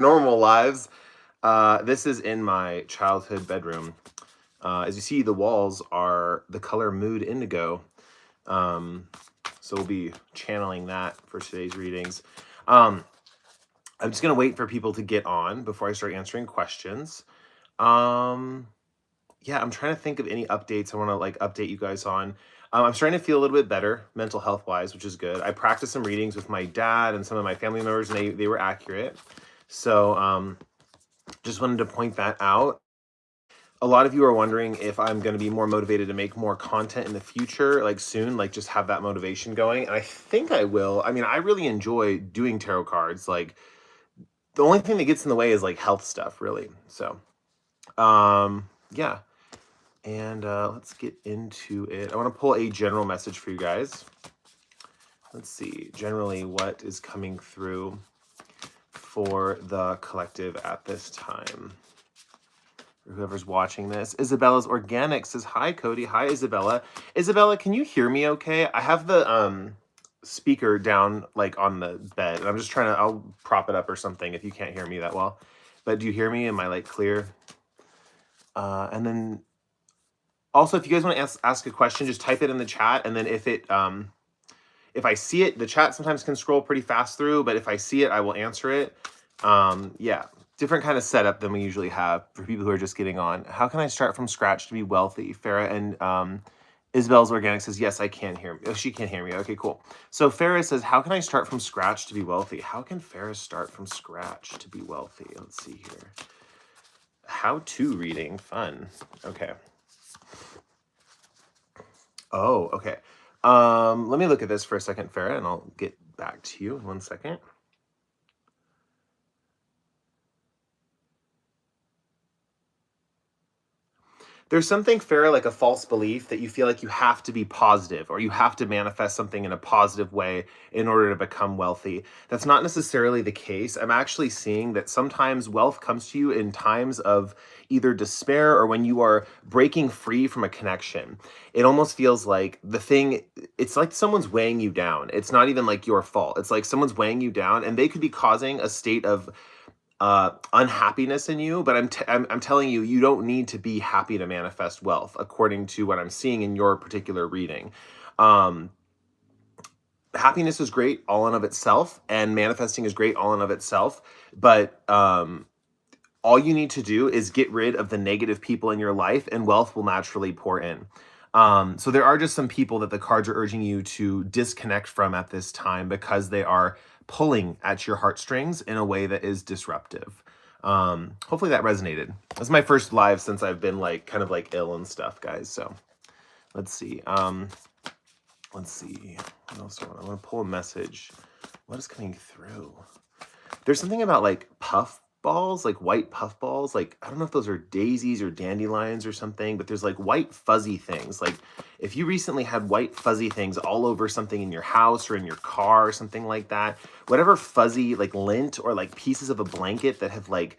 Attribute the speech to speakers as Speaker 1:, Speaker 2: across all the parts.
Speaker 1: normal lives. This is in my childhood bedroom. As you see, the walls are the color Mood Indigo. Um, so we'll be channeling that for today's readings. I'm just going to wait for people to get on before I start answering questions. Yeah, I'm trying to think of any updates I want to like update you guys on. I'm starting to feel a little bit better mental health wise, which is good. I practiced some readings with my dad and some of my family members, and they were accurate. So just wanted to point that out. A lot of you are wondering if I'm going to be more motivated to make more content in the future, like soon, like just have that motivation going. And I think I will. I mean, I really enjoy doing tarot cards. Like the only thing that gets in the way is like health stuff, really. So, yeah. And let's get into it. I want to pull a general message for you guys. Let's see, generally what is coming through for the collective at this time. Whoever's watching this. Isabella's Organic says, hi, Cody. Hi, Isabella. Isabella, can you hear me okay? I have the speaker down like on the bed, and I'm just trying to, I'll prop it up or something if you can't hear me that well. But do you hear me? Am I like clear? And then also, if you guys want to ask a question, just type it in the chat. And then if I see it, the chat sometimes can scroll pretty fast through, but if I see it, I will answer it. Yeah, different kind of setup than we usually have for people who are just getting on. How can I start from scratch to be wealthy? Farah and Isabel's Organic says, yes, I can hear me. Oh, she can hear me. Okay, cool. So Farah says, how can I start from scratch to be wealthy? How can Farah start from scratch to be wealthy? Let's see here. How-to reading. Fun. Okay. Oh, okay. Let me look at this for a second, Farah, and I'll get back to you in 1 second. There's something, Farah, like a false belief that you feel like you have to be positive or you have to manifest something in a positive way in order to become wealthy. That's not necessarily the case. I'm actually seeing that sometimes wealth comes to you in times of either despair or when you are breaking free from a connection. It almost feels like it's like someone's weighing you down. It's not even like your fault. It's like someone's weighing you down, and they could be causing a state of unhappiness in you, but I'm telling you, you don't need to be happy to manifest wealth, according to what I'm seeing in your particular reading. Happiness is great all in of itself, and manifesting is great all in of itself, but all you need to do is get rid of the negative people in your life, and wealth will naturally pour in. So there are just some people that the cards are urging you to disconnect from at this time because they are pulling at your heartstrings in a way that is disruptive. Hopefully that resonated. This is my first live since I've been like kind of like ill and stuff, guys. So let's see. Let's see. What else? I want to pull a message. What is coming through? There's something about like puff balls, like white puff balls. Like, I don't know if those are daisies or dandelions or something, but there's like white fuzzy things. Like if you recently had white fuzzy things all over something in your house or in your car or something like that, whatever fuzzy like lint or like pieces of a blanket that have like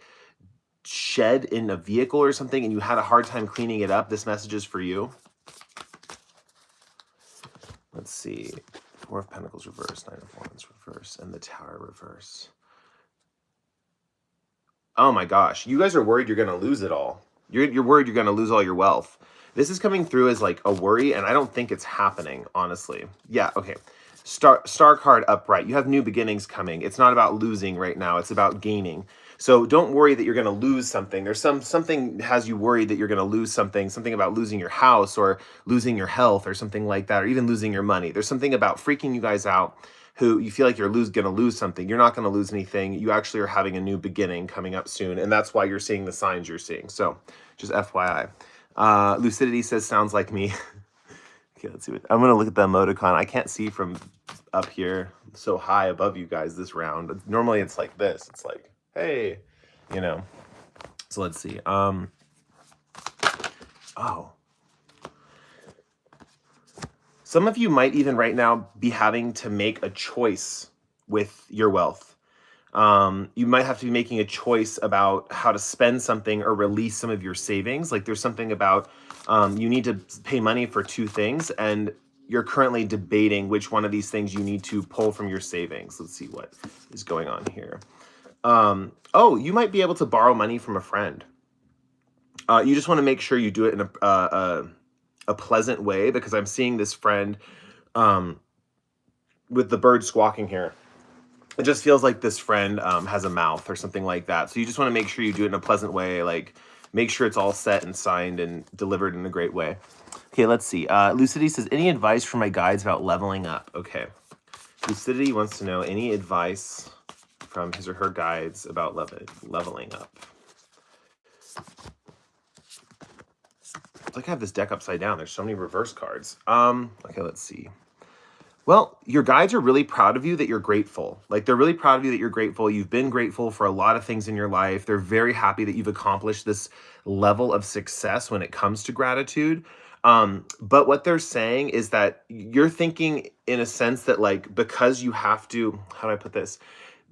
Speaker 1: shed in a vehicle or something and you had a hard time cleaning it up, this message is for you. Let's see. Four of Pentacles reverse, Nine of Wands reverse, and the Tower reverse. Oh my gosh, you guys are worried you're going to lose it all. You're worried you're going to lose all your wealth. This is coming through as like a worry, and I don't think it's happening, honestly. Yeah, okay. Star card upright. You have new beginnings coming. It's not about losing right now. It's about gaining. So don't worry that you're going to lose something. There's something has you worried that you're going to lose something about losing your house or losing your health or something like that, or even losing your money. There's something about freaking you guys out who you feel like you're going to lose something. You're not going to lose anything. You actually are having a new beginning coming up soon, and that's why you're seeing the signs you're seeing. So just FYI. Lucidity says, sounds like me. Okay, let's see. I'm going to look at the emoticon. I can't see from up here so high above you guys this round. Normally it's like this. It's like, hey, you know. So let's see. Oh. Some of you might even right now be having to make a choice with your wealth. You might have to be making a choice about how to spend something or release some of your savings. Like there's something about you need to pay money for two things, and you're currently debating which one of these things you need to pull from your savings. Let's see what is going on here. Oh, you might be able to borrow money from a friend. You just want to make sure you do it in a pleasant way, because I'm seeing this friend um, with the bird squawking here. It just feels like this friend has a mouth or something like that. So you just want to make sure you do it in a pleasant way, like make sure it's all set and signed and delivered in a great way. Okay, let's see. Lucidity says, any advice from my guides about leveling up? Okay. Lucidity wants to know any advice from his or her guides about leveling up. It's like I have this deck upside down. There's so many reverse cards. Okay, let's see. Well, your guides are really proud of you that you're grateful. Like, they're really proud of you that you're grateful. You've been grateful for a lot of things in your life. They're very happy that you've accomplished this level of success when it comes to gratitude. But what they're saying is that you're thinking in a sense that, like, because you have to, how do I put this?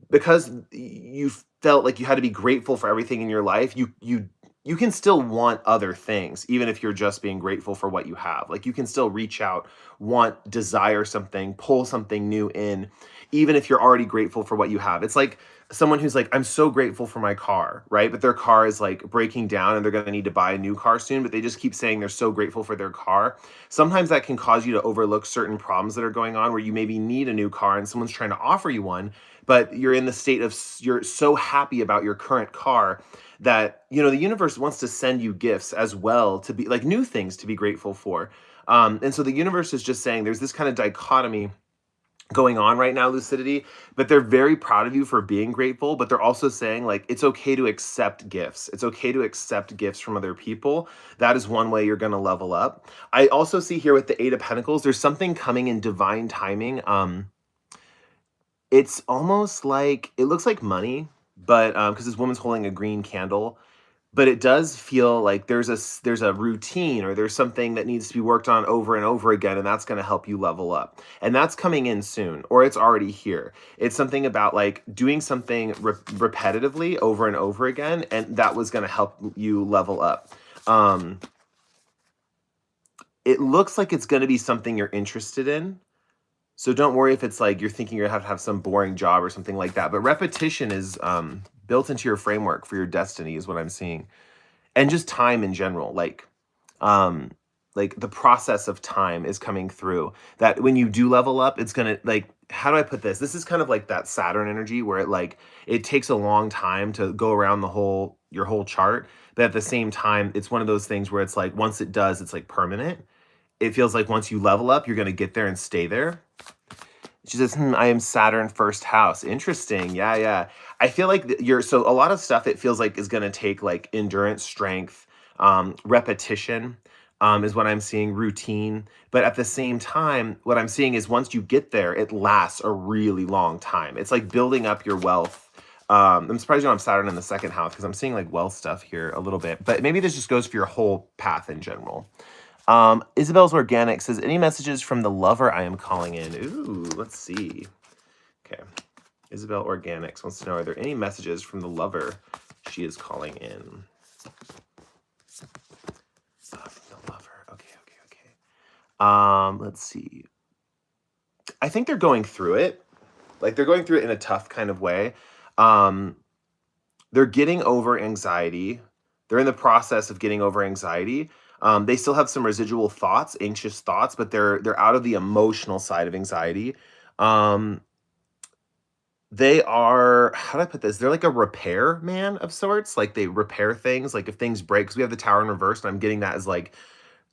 Speaker 1: Because you felt like you had to be grateful for everything in your life, you can still want other things, even if you're just being grateful for what you have. Like, you can still reach out, want, desire something, pull something new in, even if you're already grateful for what you have. It's like someone who's like, I'm so grateful for my car, right? But their car is like breaking down and they're going to need to buy a new car soon, but they just keep saying they're so grateful for their car. Sometimes that can cause you to overlook certain problems that are going on, where you maybe need a new car and someone's trying to offer you one, but you're in the state of, you're so happy about your current car that, you know, the universe wants to send you gifts as well, to be like new things to be grateful for. And so the universe is just saying there's this kind of dichotomy going on right now, Lucidity, but they're very proud of you for being grateful, but they're also saying, like, it's okay to accept gifts. It's okay to accept gifts from other people. That is one way you're going to level up. I also see here with the Eight of Pentacles, there's something coming in divine timing. It's almost like, it looks like money, but because this woman's holding a green candle, but it does feel like there's a routine, or there's something that needs to be worked on over and over again, and that's going to help you level up. And that's coming in soon, or it's already here. It's something about like doing something repetitively over and over again, and that was going to help you level up. It looks like it's going to be something you're interested in. So don't worry if it's like you're thinking you're going to have some boring job or something like that. But repetition is built into your framework for your destiny, is what I'm seeing. And just time in general, like the process of time is coming through. That when you do level up, it's going to, like, how do I put this? This is kind of like that Saturn energy, where it takes a long time to go around your whole chart. But at the same time, it's one of those things where it's like, once it does, it's like permanent. It feels like once you level up, you're going to get there and stay there. She says, I am Saturn first house. Interesting. Yeah. I feel like so a lot of stuff, it feels like, is going to take like endurance, strength, repetition, is what I'm seeing, routine. But at the same time, what I'm seeing is once you get there, it lasts a really long time. It's like building up your wealth. I'm surprised you don't have Saturn in the second house, because I'm seeing like wealth stuff here a little bit. But maybe this just goes for your whole path in general. Isabel's Organic says, any messages from the lover I am calling in? Ooh, let's see. Okay. Isabel Organics wants to know, are there any messages from the lover she is calling in? From the lover. Okay. Let's see. I think they're going through it. Like, they're going through it in a tough kind of way. They're getting over anxiety. They're in the process of getting over anxiety. They still have some residual thoughts, anxious thoughts, but they're out of the emotional side of anxiety. They are, how do I put this? They're like a repair man of sorts. Like, they repair things. Like, if things break, because we have the Tower in reverse, and I'm getting that as like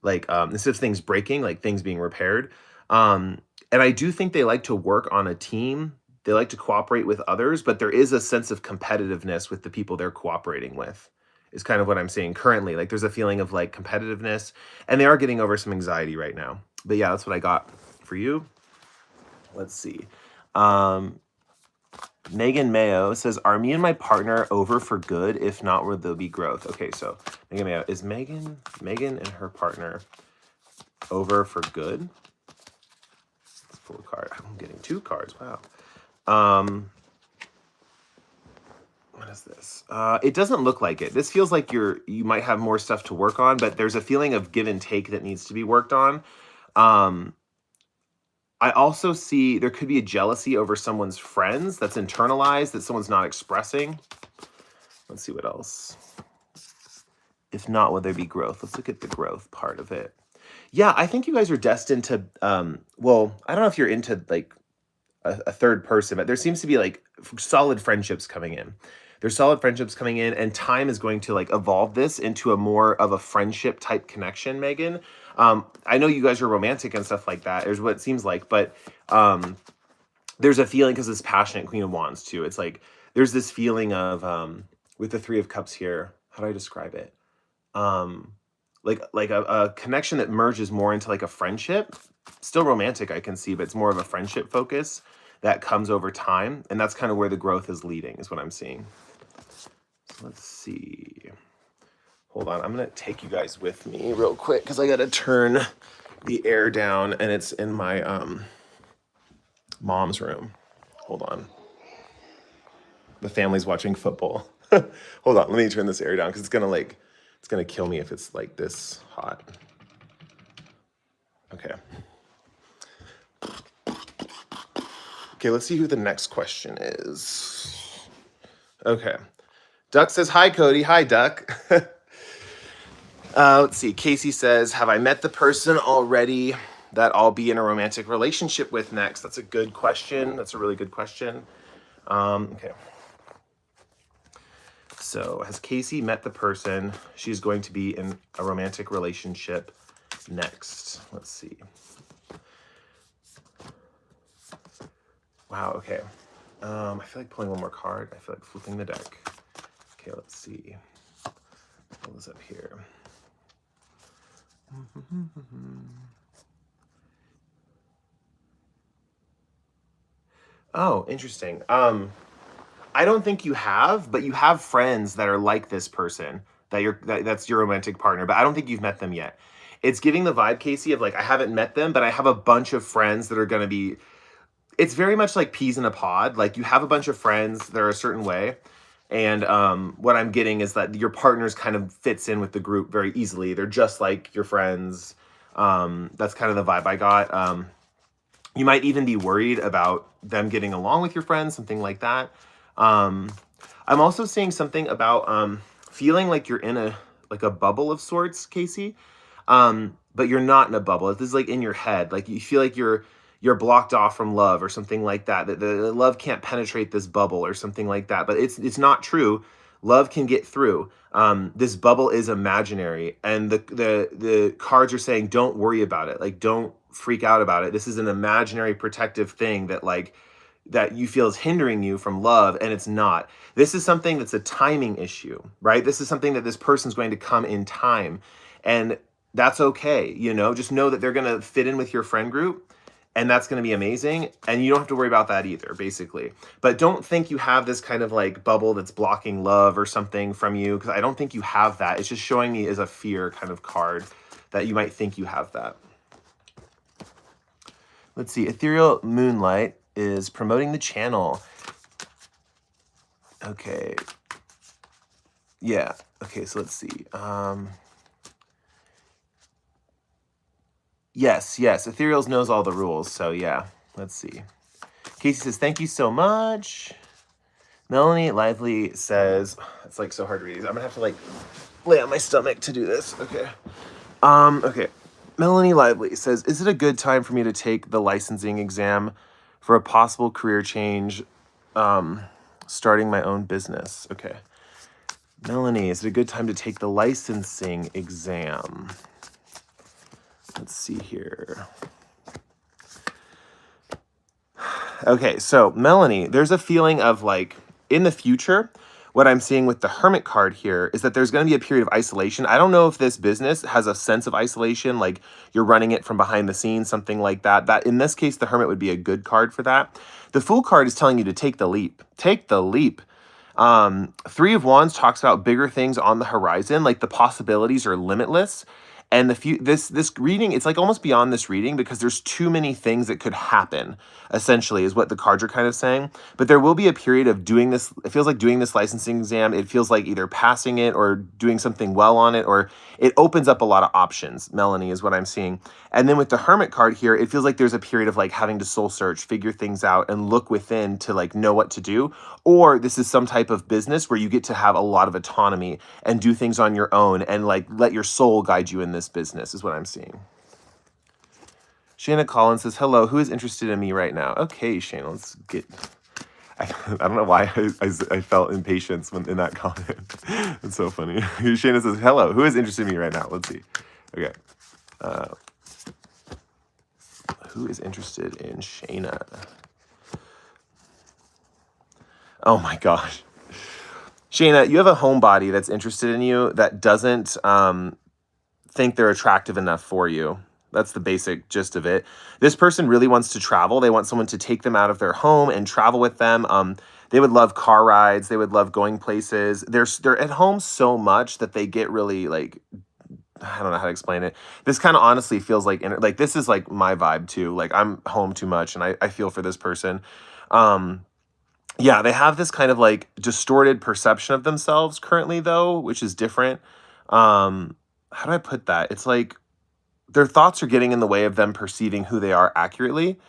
Speaker 1: instead of things breaking, like things being repaired. And I do think they like to work on a team. They like to cooperate with others, but there is a sense of competitiveness with the people they're cooperating with, is kind of what I'm seeing currently. Like, there's a feeling of like competitiveness, and they are getting over some anxiety right now. But yeah, that's what I got for you. Let's see. Megan Mayo says, are me and my partner over for good? If not, will there be growth? Okay, so Megan Mayo, is Megan and her partner over for good? Let's pull a card. I'm getting two cards. Wow. What is this? It doesn't look like it. This feels like you might have more stuff to work on, but there's a feeling of give and take that needs to be worked on. I also see there could be a jealousy over someone's friends that's internalized, that someone's not expressing. Let's see what else. If not, would there be growth? Let's look at the growth part of it. Yeah, I think you guys are destined to, well, I don't know if you're into like a third person, but there seems to be like solid friendships coming in. There's solid friendships coming in, and time is going to like evolve this into a more of a friendship type connection, Megan. I know you guys are romantic and stuff like that, is what it seems like, but there's a feeling, because it's passionate Queen of Wands too. It's like there's this feeling of with the Three of Cups here. How do I describe it? Like a connection that merges more into like a friendship. Still romantic, I can see, but it's more of a friendship focus that comes over time, and that's kind of where the growth is leading, is what I'm seeing. So let's see. Hold on, I'm gonna take you guys with me real quick because I gotta turn the air down, and it's in my mom's room. Hold on. The family's watching football. Hold on, let me turn this air down because it's gonna kill me if it's like this hot. Okay. Okay, let's see who the next question is. Okay. Duck says, hi, Cody. Hi, Duck. Let's see. Casey says, have I met the person already that I'll be in a romantic relationship with next? That's a good question. That's a really good question. Okay. So has Casey met the person she's going to be in a romantic relationship next? Let's see. Wow, okay. I feel like pulling one more card. I feel like flipping the deck. Okay, let's see. Pull this up here. Oh, interesting. I don't think you have, but you have friends that are like this person that's your romantic partner, but I don't think you've met them yet. It's giving the vibe, Casey, of like, I haven't met them, but I have a bunch of friends that are going to be, it's very much like peas in a pod. Like you have a bunch of friends that are a certain way. And what I'm getting is that your partners kind of fits in with the group very easily. They're just like your friends. That's kind of the vibe I got. You might even be worried about them getting along with your friends, something like that. I'm also seeing something about feeling like you're in a bubble of sorts, Casey. But you're not in a bubble. This is like in your head. Like you feel like you're blocked off from love or something like that. That the love can't penetrate this bubble or something like that. But it's not true. Love can get through. This bubble is imaginary, and the cards are saying don't worry about it. Like don't freak out about it. This is an imaginary protective thing that you feel is hindering you from love, and it's not. This is something that's a timing issue, right? This is something that this person's going to come in time, and that's okay. Just know that they're going to fit in with your friend group, and that's going to be amazing, and you don't have to worry about that either, basically. But don't think you have this kind of like bubble that's blocking love or something from you, because I don't think you have that. It's just showing me as a fear kind of card that you might think you have that. Let's see. Ethereal Moonlight is promoting the channel. Okay. Yeah. Okay, so let's see. Yes. Ethereals knows all the rules, so yeah. Let's see. Casey says, thank you so much. Melanie Lively says, it's like so hard to read these. I'm gonna have to like lay on my stomach to do this. Okay. Okay. Melanie Lively says, is it a good time for me to take the licensing exam for a possible career change, starting my own business? Okay. Melanie, is it a good time to take the licensing exam? Let's see here. Okay, so Melanie, there's a feeling of like in the future, what I'm seeing with the Hermit card here is that there's going to be a period of isolation. I don't know if this business has a sense of isolation, like you're running it from behind the scenes, something like that. That in this case, the Hermit would be a good card for that. The Fool card is telling you to take the leap. Take the leap. Three of Wands talks about bigger things on the horizon, like the possibilities are limitless. And this reading, it's like almost beyond this reading because there's too many things that could happen, essentially, is what the cards are kind of saying. But there will be a period of doing this. It feels like doing this licensing exam. It feels like either passing it or doing something well on it, or it opens up a lot of options. Melanie is what I'm seeing. And then with the Hermit card here, it feels like there's a period of like having to soul search, figure things out, and look within to like know what to do. Or this is some type of business where you get to have a lot of autonomy and do things on your own and like let your soul guide you in this business is what I'm seeing. Shayna Collins says, hello, who is interested in me right now? Okay, Shayna, let's get... I don't know why I felt impatience in that comment. It's so funny. Shayna says, hello, who is interested in me right now? Let's see. Okay. Who is interested in Shayna? Oh my gosh. Shayna, you have a homebody that's interested in you that doesn't think they're attractive enough for you. That's the basic gist of it. This person really wants to travel. They want someone to take them out of their home and travel with them. They would love car rides. They would love going places. They're at home so much that they get really like, I don't know how to explain it. This kind of honestly feels like this is like my vibe too. Like I'm home too much and I feel for this person. Yeah, they have this kind of like distorted perception of themselves currently though, which is different. How do I put that? It's like their thoughts are getting in the way of them perceiving who they are accurately,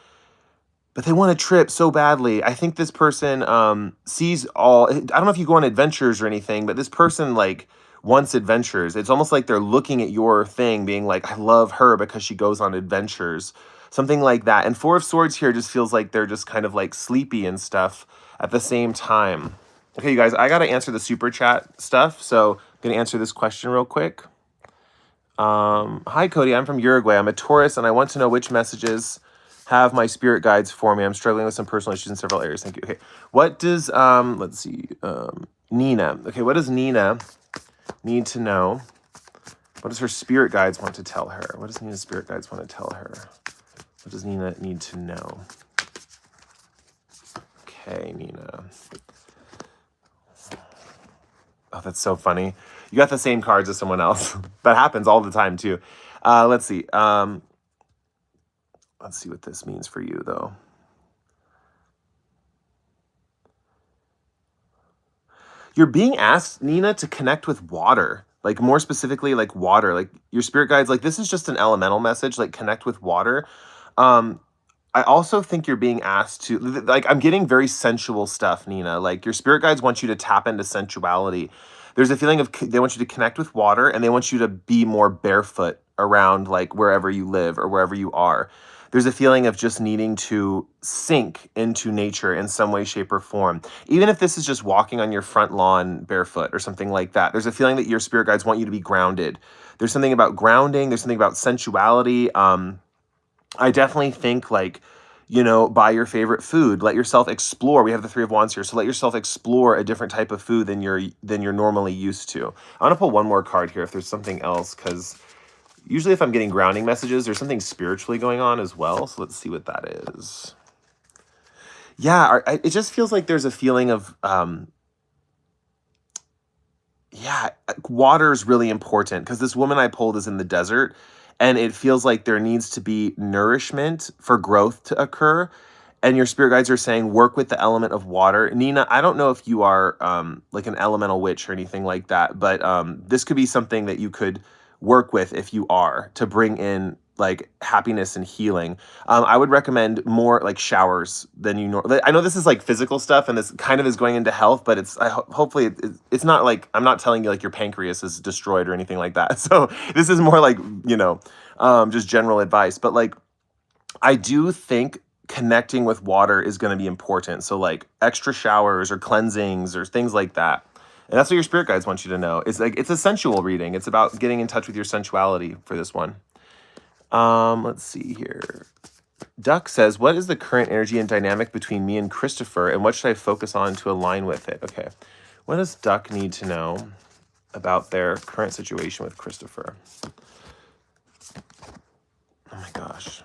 Speaker 1: but they want a trip so badly. I think this person sees all, I don't know if you go on adventures or anything, but this person like wants adventures. It's almost like they're looking at your thing being like, I love her because she goes on adventures, something like that. And Four of Swords here just feels like they're just kind of like sleepy and stuff at the same time. Okay, you guys, I got to answer the super chat stuff. So I'm going to answer this question real quick. Hi, Cody. I'm from Uruguay. I'm a Taurus, and I want to know which messages have my spirit guides for me. I'm struggling with some personal issues in several areas. Thank you. Okay. What does, let's see, Nina. Okay, what does Nina need to know? What does her spirit guides want to tell her? What does Nina's spirit guides want to tell her? What does Nina need to know? Okay, Nina. Oh, that's so funny. You got the same cards as someone else. That happens all the time, too. Let's see. Let's see what this means for you, though. You're being asked, Nina, to connect with water. Like, more specifically, like water. Like, your spirit guides, like, this is just an elemental message. Like, connect with water. I also think you're being asked to, like, I'm getting very sensual stuff, Nina. Like, your spirit guides want you to tap into sensuality. There's a feeling of they want you to connect with water and they want you to be more barefoot around, like, wherever you live or wherever you are. There's a feeling of just needing to sink into nature in some way, shape, or form. Even if this is just walking on your front lawn barefoot or something like that, there's a feeling that your spirit guides want you to be grounded. There's something about grounding. There's something about sensuality. I definitely think like, you know, buy your favorite food, let yourself explore. We have the Three of Wands here. So let yourself explore a different type of food than you're normally used to. I want to pull one more card here if there's something else, because usually if I'm getting grounding messages, there's something spiritually going on as well. So let's see what that is. Yeah, it just feels like there's a feeling of, yeah, water is really important because this woman I pulled is in the desert and it feels like there needs to be nourishment for growth to occur. And your spirit guides are saying, work with the element of water. Nina, I don't know if you are like an elemental witch or anything like that, but this could be something that you could work with if you are to bring in like happiness and healing. I would recommend more like showers than you normally. I know this is like physical stuff and this kind of is going into health, but it's hopefully it's not like I'm not telling you like your pancreas is destroyed or anything like that. So this is more like, you know, just general advice. But like I do think connecting with water is going to be important. So like extra showers or cleansings or things like that. And that's what your spirit guides want you to know. It's like it's a sensual reading. It's about getting in touch with your sensuality for this one. Let's see here. Duck says, what is the current energy and dynamic between me and Christopher, and what should I focus on to align with it? Okay. What does Duck need to know about their current situation with Christopher? Oh my gosh.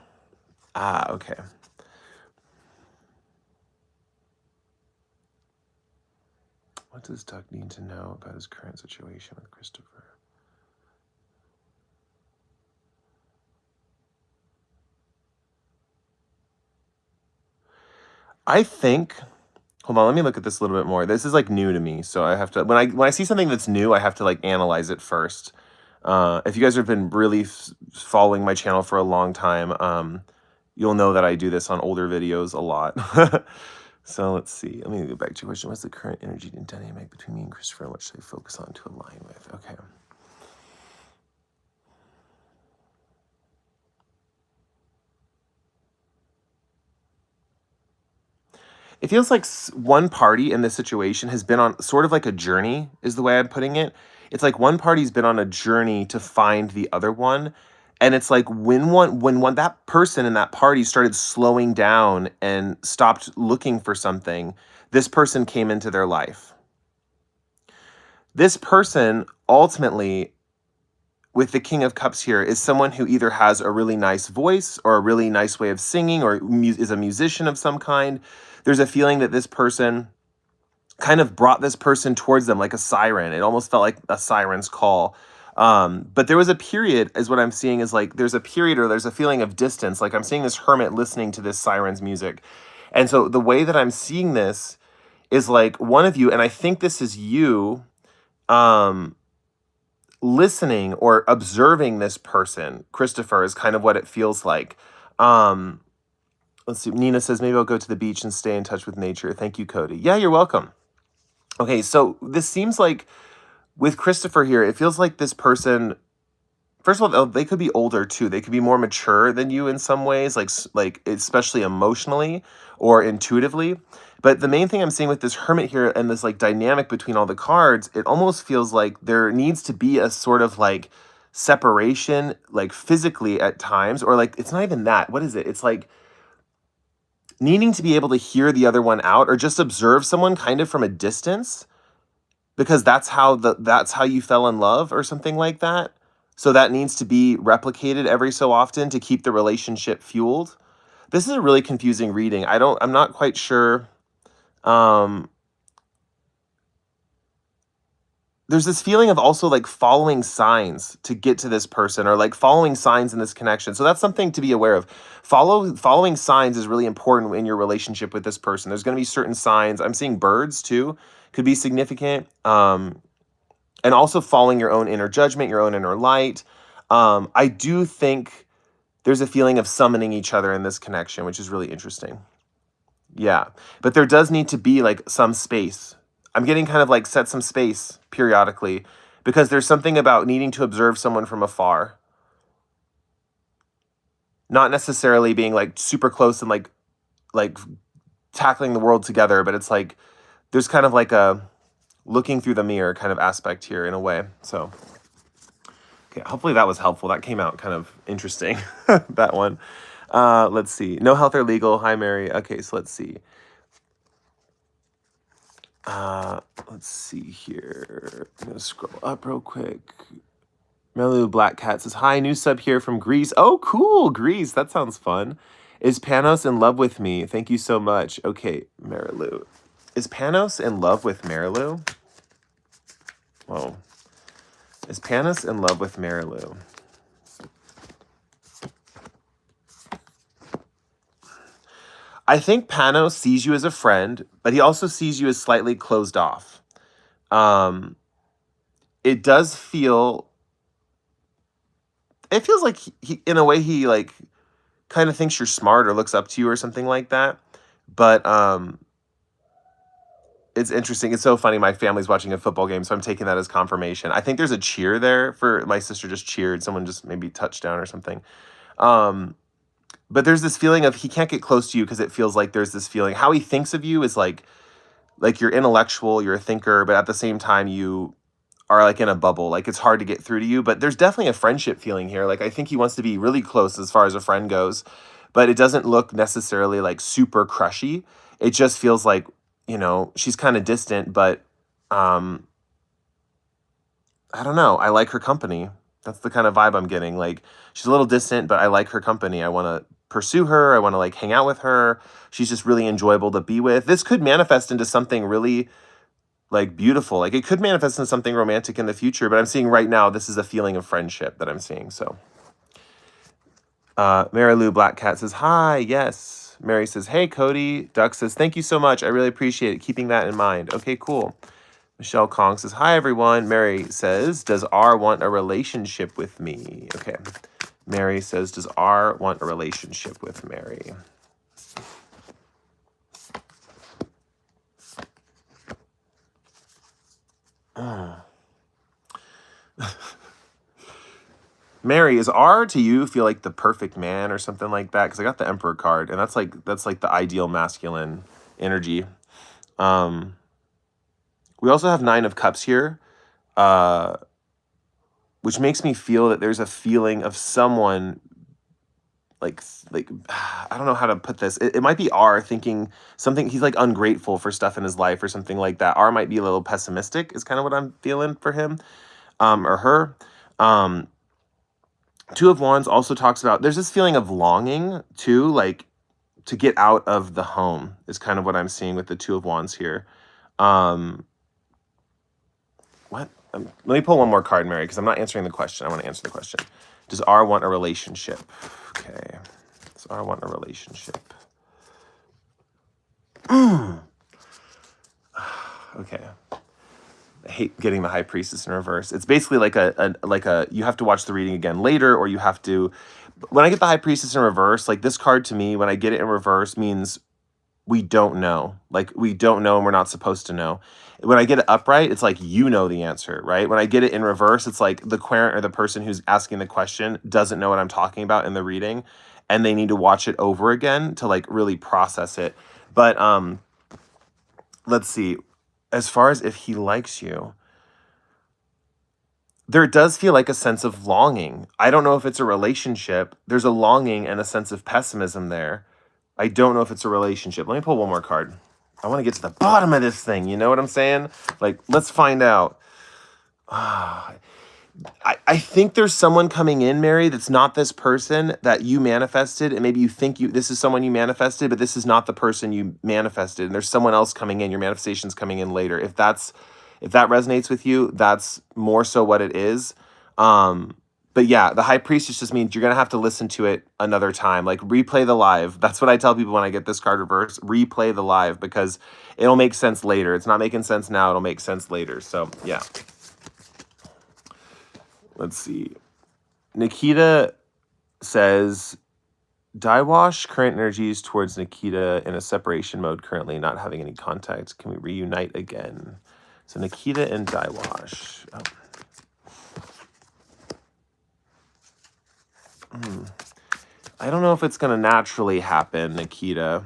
Speaker 1: Okay. What does Duck need to know about his current situation with Christopher? I think, hold on, let me look at this a little bit more. This is like new to me, so I have to, when I see something that's new, I have to like analyze it first. If you guys have been really following my channel for a long time, you'll know that I do this on older videos a lot. So let's see. Let me go back to your question. What's the current energy and dynamic between me and Christopher? What should I focus on to align with? Okay. It feels like one party in this situation has been on sort of like a journey, is the way I'm putting it. It's like one party's been on a journey to find the other one. And it's like when that person in that party started slowing down and stopped looking for something, this person came into their life. This person ultimately, with the King of Cups here, is someone who either has a really nice voice or a really nice way of singing or is a musician of some kind. There's a feeling that this person kind of brought this person towards them like a siren. It almost felt like a siren's call. But there was a period, is what I'm seeing, is like there's a period or there's a feeling of distance. Like I'm seeing this hermit listening to this siren's music. And so the way that I'm seeing this is like one of you, and I think this is you, listening or observing this person, Christopher, is kind of what it feels like. Let's see. Nina says, maybe I'll go to the beach and stay in touch with nature. Thank you, Cody. Yeah, you're welcome. Okay, so this seems like with Christopher here, it feels like this person, first of all, they could be older too. They could be more mature than you in some ways, like especially emotionally or intuitively. But the main thing I'm seeing with this hermit here and this like dynamic between all the cards, it almost feels like there needs to be a sort of like separation, like physically at times, or like it's not even that. What is it? It's like needing to be able to hear the other one out or just observe someone kind of from a distance, because that's how you fell in love or something like that. So that needs to be replicated every so often to keep the relationship fueled. This is a really confusing reading. I'm not quite sure. There's this feeling of also like following signs to get to this person, or like following signs in this connection. So that's something to be aware of. Following signs is really important in your relationship with this person. There's going to be certain signs. I'm seeing birds too, could be significant. And also following your own inner judgment, your own inner light. I do think there's a feeling of summoning each other in this connection, which is really interesting. Yeah, but there does need to be like some space. I'm getting kind of like set some space periodically, because there's something about needing to observe someone from afar. Not necessarily being like super close and like tackling the world together, but it's like there's kind of like a looking through the mirror kind of aspect here in a way. So okay, hopefully that was helpful. That came out kind of interesting, that one. Let's see. No health or legal. Hi, Mary. Okay, so let's see. Let's see here. I'm going to scroll up real quick. Melu Black Cat says, hi, new sub here from Greece. Oh, cool. Greece. That sounds fun. Is Panos in love with me? Thank you so much. Okay, Marilu. Is Panos in love with Marilu? Whoa. Is Panos in love with Marilu? I think Panos sees you as a friend, but he also sees you as slightly closed off. It does feel... It feels like he in a way, he like kind of thinks you're smart or looks up to you or something like that. But it's interesting. It's so funny. My family's watching a football game, so I'm taking that as confirmation. I think there's a cheer there for my sister just cheered. Someone just maybe touchdown or something. But there's this feeling of he can't get close to you because it feels like there's this feeling. How he thinks of you is like you're intellectual, you're a thinker, but at the same time you are like in a bubble. Like it's hard to get through to you, but there's definitely a friendship feeling here. Like I think he wants to be really close as far as a friend goes, but it doesn't look necessarily like super crushy. It just feels like, you know, she's kind of distant, but I don't know. I like her company. That's the kind of vibe I'm getting. Like she's a little distant, but I like her company. I want to pursue her. I want to like hang out with her. She's just really enjoyable to be with. This could manifest into something really like beautiful. Like it could manifest into something romantic in the future, but I'm seeing right now, this is a feeling of friendship that I'm seeing. So Marilu Black Cat says, hi, yes. Mary says, hey, Cody. Duck says, thank you so much. I really appreciate it. Keeping that in mind. Okay, cool. Michelle Kong says, hi, everyone. Mary says, does R want a relationship with me? Okay. Mary says, does R want a relationship with Mary? Mary, is R to you feel like the perfect man or something like that? Because I got the Emperor card, and that's like the ideal masculine energy. We also have 9 of Cups here, which makes me feel that there's a feeling of someone like I don't know how to put this. It might be R thinking something. He's like ungrateful for stuff in his life or something like that. R might be a little pessimistic. Is kind of what I'm feeling for him, or her. 2 of Wands also talks about there's this feeling of longing too, like to get out of the home is kind of what I'm seeing with the 2 of Wands here. What? Let me pull one more card, Mary, because I'm not answering the question. I want to answer the question. Does R want a relationship? Okay. Does R want a relationship? Okay. I hate getting the High Priestess in reverse. It's basically like a you have to watch the reading again later, or you have to. When I get the High Priestess in reverse, like this card to me, when I get it in reverse, means we don't know. Like we don't know, and we're not supposed to know. When I get it upright, it's like you know the answer, right? When I get it in reverse, it's like the querent or the person who's asking the question doesn't know what I'm talking about in the reading, and they need to watch it over again to like really process it. But let's see. As far as if he likes you, there does feel like a sense of longing. I don't know if it's a relationship. There's a longing and a sense of pessimism there. I don't know if it's a relationship. Let me pull one more card. I want to get to the bottom of this thing. You know what I'm saying? Like, let's find out. I think there's someone coming in, Mary, that's not this person that you manifested. And maybe you think this is someone you manifested, but this is not the person you manifested. And there's someone else coming in. Your manifestation's coming in later. If that resonates with you, that's more so what it is. But yeah, the High Priestess just means you're going to have to listen to it another time. Like replay the live. That's what I tell people when I get this card reversed. Replay the live because it'll make sense later. It's not making sense now. It'll make sense later. So yeah. Let's see. Nikita says, die wash current energies towards Nikita in a separation mode currently, not having any contact. Can we reunite again? So Nikita and die wash. Oh. I don't know if it's going to naturally happen, Nikita.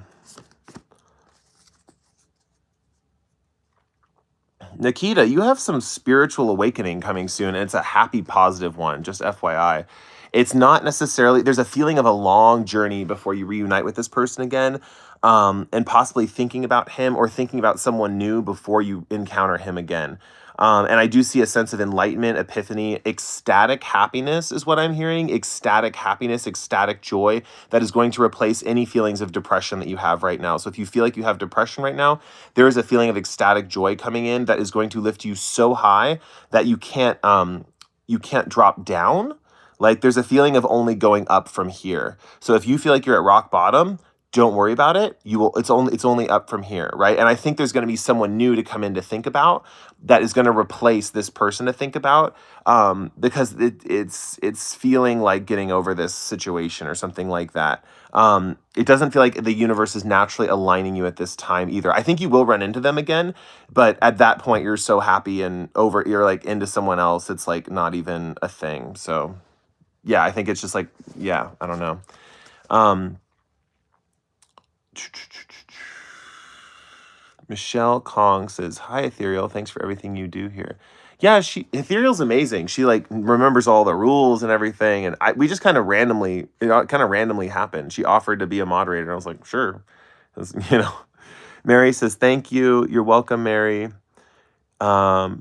Speaker 1: Nikita, you have some spiritual awakening coming soon, and it's a happy, positive one, just FYI. It's not necessarily, there's a feeling of a long journey before you reunite with this person again, and possibly thinking about him or thinking about someone new before you encounter him again. And I do see a sense of enlightenment, epiphany, ecstatic happiness is what I'm hearing. Ecstatic happiness, ecstatic joy that is going to replace any feelings of depression that you have right now. So if you feel like you have depression right now, there is a feeling of ecstatic joy coming in that is going to lift you so high that you can't drop down. Like there's a feeling of only going up from here. So if you feel like you're at rock bottom, don't worry about it. You will. It's only up from here, right? And I think there's going to be someone new to come in to think about that is going to replace this person to think about, because it's feeling like getting over this situation or something like that. It doesn't feel like the universe is naturally aligning you at this time either. I think you will run into them again, but at that point you're so happy and you're like into someone else. It's like not even a thing. So yeah, I think it's just like, yeah, I don't know. Michelle Kong says, hi, Ethereal. Thanks for everything you do here. Yeah, Ethereal's amazing. She like remembers all the rules and everything. And we just kind of randomly, it kind of randomly happened. She offered to be a moderator. And I was like, sure. Mary says, thank you. You're welcome, Mary. Yeah,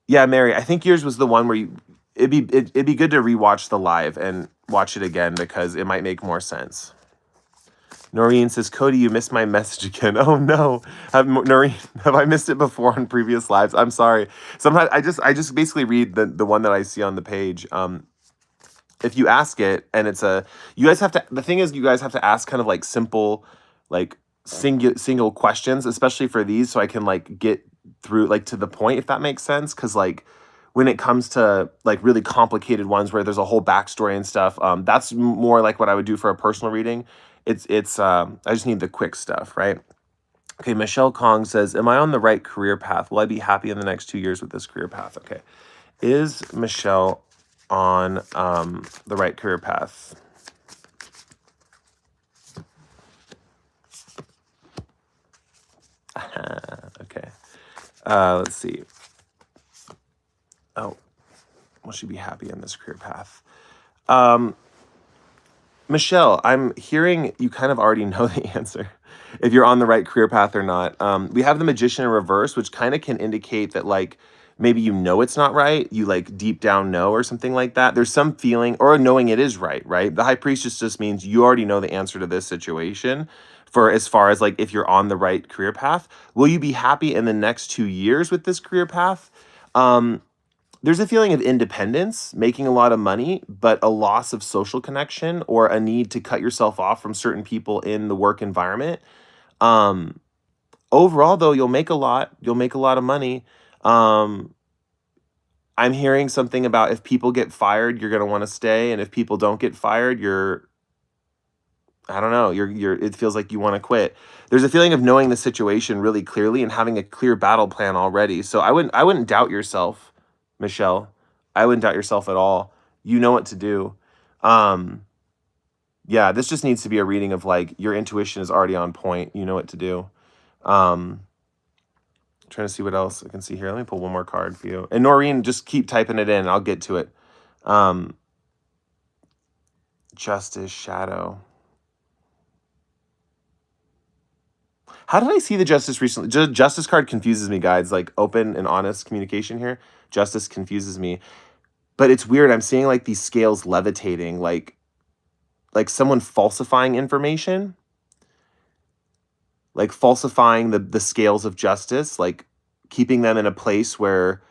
Speaker 1: Mary, I think yours was the one where it'd be good to rewatch the live and watch it again because it might make more sense. Noreen says, Cody, you missed my message again. Oh no. Noreen, have I missed it before on previous lives? I'm sorry. Sometimes I just basically read the one that I see on the page. if you ask it and you guys have to, the thing is, you guys have to ask kind of like simple, like single questions, especially for these, so I can like get through like to the point, if that makes sense. Cause like when it comes to like really complicated ones where there's a whole backstory and stuff, that's more like what I would do for a personal reading. I just need the quick stuff, right? Okay, Michelle Kong says, am I on the right career path? Will I be happy in the next 2 years with this career path? Okay. Is Michelle on the right career path? Okay. Let's see. Oh, will she be happy in this career path? Michelle, I'm hearing you kind of already know the answer, if you're on the right career path or not. We have the Magician in reverse, which kind of can indicate that like maybe you know it's not right, you like deep down know or something like that. There's some feeling or knowing it is right, right? The High Priestess just means you already know the answer to this situation. For as far as like if you're on the right career path, will you be happy in the next 2 years with this career path? There's a feeling of independence, making a lot of money, but a loss of social connection or a need to cut yourself off from certain people in the work environment. Um, Overall, though, you'll make a lot. You'll make a lot of money. Um, I'm hearing something about if people get fired, you're going to want to stay, and if people don't get fired, I don't know, it feels like you want to quit. There's a feeling of knowing the situation really clearly and having a clear battle plan already. So I wouldn't doubt yourself, Michelle. I wouldn't doubt yourself at all. You know what to do. Um, yeah, this just needs to be a reading of like your intuition is already on point. You know what to do. Um, Trying to see what else I can see here. Let me pull one more card for you. And Noreen, just keep typing it in. I'll get to it. Um, Justice, Shadow. How did I see the Justice recently? Justice card confuses me, guys. Like open and honest communication here. Justice confuses me. But it's weird. I'm seeing like these scales levitating, like someone falsifying information, like falsifying the scales of justice, like keeping them in a place where,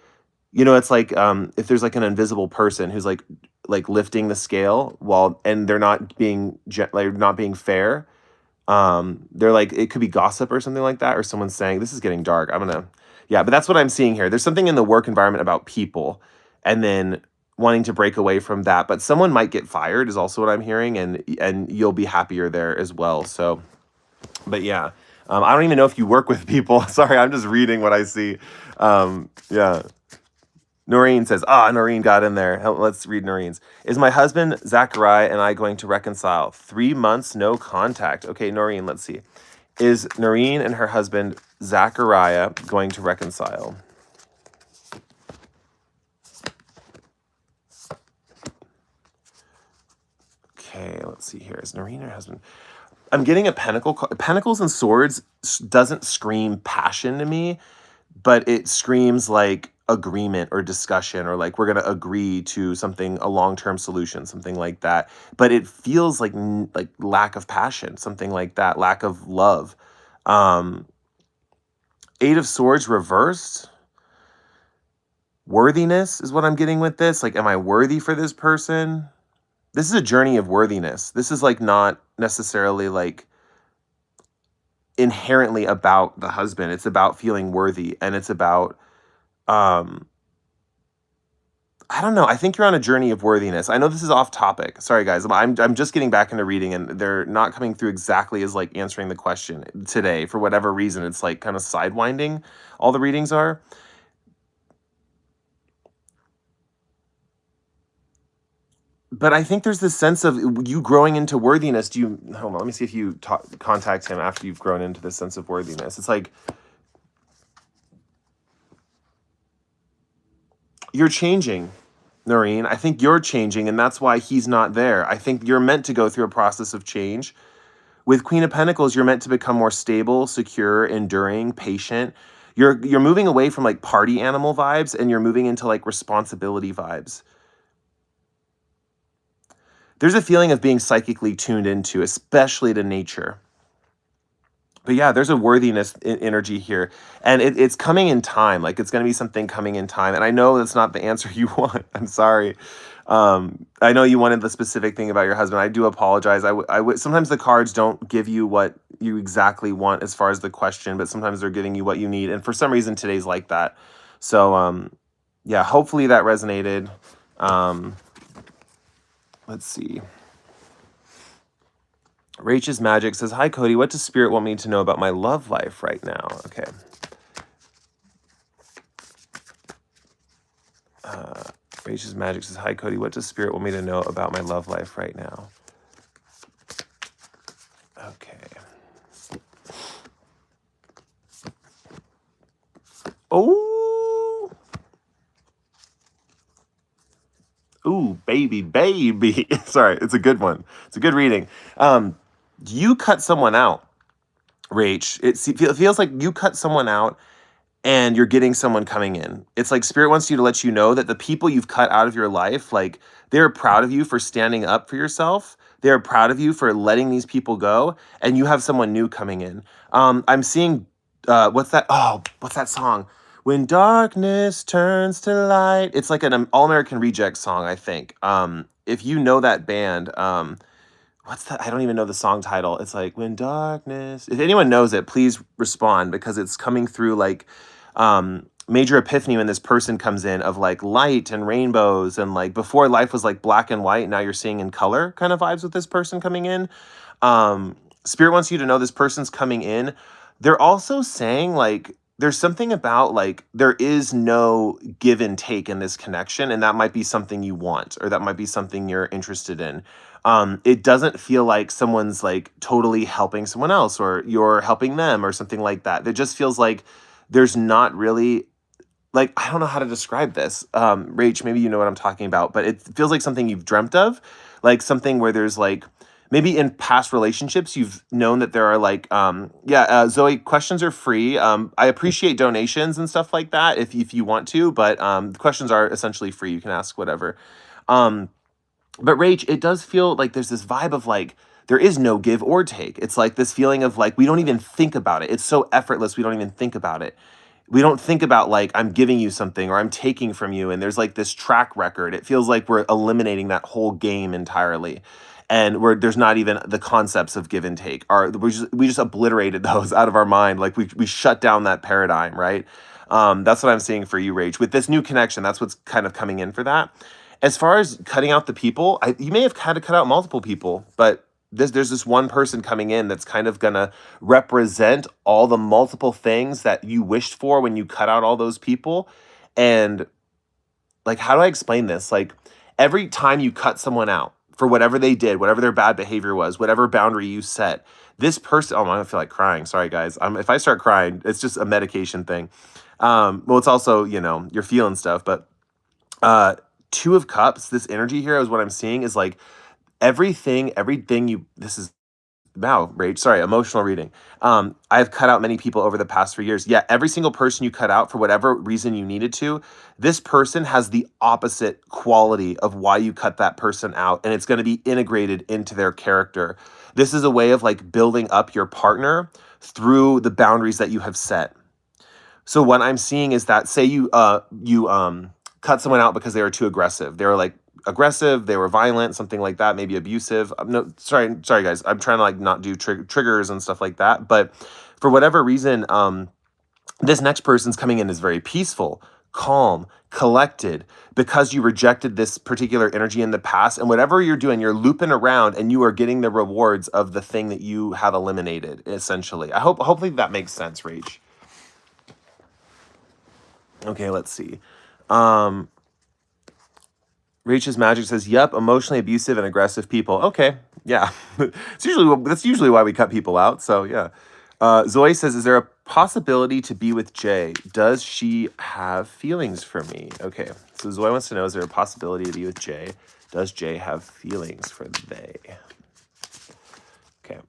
Speaker 1: it's like if there's like an invisible person who's like lifting the scale while and they're not being like not being fair. They're like, it could be gossip or something like that, or someone saying, this is getting dark, yeah, but that's what I'm seeing here. There's something in the work environment about people and then wanting to break away from that, but someone might get fired is also what I'm hearing, and you'll be happier there as well. So, but yeah, I don't even know if you work with people. Sorry, I'm just reading what I see. Yeah. Noreen says, Noreen got in there. Let's read Noreen's. Is my husband, Zachariah, and I going to reconcile? 3 months, no contact. Okay, Noreen, let's see. Is Noreen and her husband, Zachariah, going to reconcile? Okay, let's see here. Is Noreen her husband? I'm getting a pentacle. Pentacles and swords doesn't scream passion to me, but it screams like agreement or discussion, or like we're going to agree to something, a long-term solution, something like that. But it feels like lack of passion, something like that, lack of love. Eight of Swords reversed. Worthiness is what I'm getting with this. Like, am I worthy for this person? This is a journey of worthiness. This is like not necessarily like inherently about the husband. It's about feeling worthy, and it's about I don't know. I think you're on a journey of worthiness. I know this is off topic. Sorry, guys. I'm just getting back into reading, and they're not coming through exactly as like answering the question today for whatever reason. It's like kind of sidewinding. All the readings are. But I think there's this sense of you growing into worthiness. Hold on, let me see if you contact him after you've grown into this sense of worthiness. It's like you're changing, Noreen. I think you're changing, and that's why he's not there. I think you're meant to go through a process of change. With Queen of Pentacles, you're meant to become more stable, secure, enduring, patient. You're moving away from like party animal vibes, and you're moving into like responsibility vibes. There's a feeling of being psychically tuned into, especially to nature. But yeah, there's a worthiness energy here. And it's coming in time. Like it's going to be something coming in time. And I know that's not the answer you want. I'm sorry. I know you wanted the specific thing about your husband. I do apologize. Sometimes the cards don't give you what you exactly want as far as the question, but sometimes they're giving you what you need. And for some reason, today's like that. So, yeah, hopefully that resonated. Um, let's see. Rach's Magic says, "Hi, Cody. What does Spirit want me to know about my love life right now?" Okay. Rach's Magic says, "Hi, Cody. What does Spirit want me to know about my love life right now?" Okay. Oh. Ooh, baby, baby. Sorry, it's a good one. It's a good reading. You cut someone out, Rach. It feels like you cut someone out and you're getting someone coming in. It's like Spirit wants you to let you know that the people you've cut out of your life, like they're proud of you for standing up for yourself. They're proud of you for letting these people go, and you have someone new coming in. I'm seeing what's that? Oh, what's that song? When darkness turns to light. It's like an All American Rejects song, I think. If you know that band, what's that? I don't even know the song title. It's like when darkness. If anyone knows it, please respond because it's coming through like major epiphany when this person comes in of like light and rainbows and like before life was like black and white. Now you're seeing in color kind of vibes with this person coming in. Spirit wants you to know this person's coming in. They're also saying like there's something about like there is no give and take in this connection, and that might be something you want or that might be something you're interested in. It doesn't feel like someone's like totally helping someone else or you're helping them or something like that. It just feels like there's not really like I don't know how to describe this. Rach, maybe you know what I'm talking about, but it feels like something you've dreamt of, like something where there's like maybe in past relationships you've known that there are like Zoe, questions are free. I appreciate donations and stuff like that if you want to, but the questions are essentially free. You can ask whatever. Um, but Rach, it does feel like there's this vibe of like there is no give or take. It's like this feeling of like we don't even think about it. It's so effortless we don't even think about it. We don't think about like I'm giving you something or I'm taking from you and there's like this track record. It feels like we're eliminating that whole game entirely. And there's not even the concepts of give and take. We just obliterated those out of our mind. Like we shut down that paradigm, right? That's what I'm seeing for you, Rach. With this new connection, that's what's kind of coming in for that. As far as cutting out the people, you may have had to cut out multiple people, but there's this one person coming in that's kind of gonna represent all the multiple things that you wished for when you cut out all those people. And like, how do I explain this? Like, every time you cut someone out for whatever they did, whatever their bad behavior was, whatever boundary you set, this person, oh, I feel like crying. Sorry, guys. If I start crying, it's just a medication thing. Well, it's also, you're feeling stuff, but uh, Two of Cups, this energy here is what I'm seeing is like everything this is wow, rage. Sorry, emotional reading. I've cut out many people over the past 3 years. Yeah, every single person you cut out for whatever reason you needed to, this person has the opposite quality of why you cut that person out, and it's going to be integrated into their character. This is a way of like building up your partner through the boundaries that you have set. So what I'm seeing is that say you cut someone out because they were too aggressive. They were like aggressive, they were violent, something like that, maybe abusive. No, sorry guys. I'm trying to like not do triggers and stuff like that. But for whatever reason, this next person's coming in is very peaceful, calm, collected because you rejected this particular energy in the past. And whatever you're doing, you're looping around and you are getting the rewards of the thing that you have eliminated, essentially. Hopefully that makes sense, Rach. Okay, let's see. Um, Rach's Magic says, "Yep, emotionally abusive and aggressive people." Okay, yeah, that's usually why we cut people out. So yeah. Zoe says, "Is there a possibility to be with Jay? Does she have feelings for me?" Okay, so Zoe wants to know: is there a possibility to be with Jay? Does Jay have feelings for they? Okay,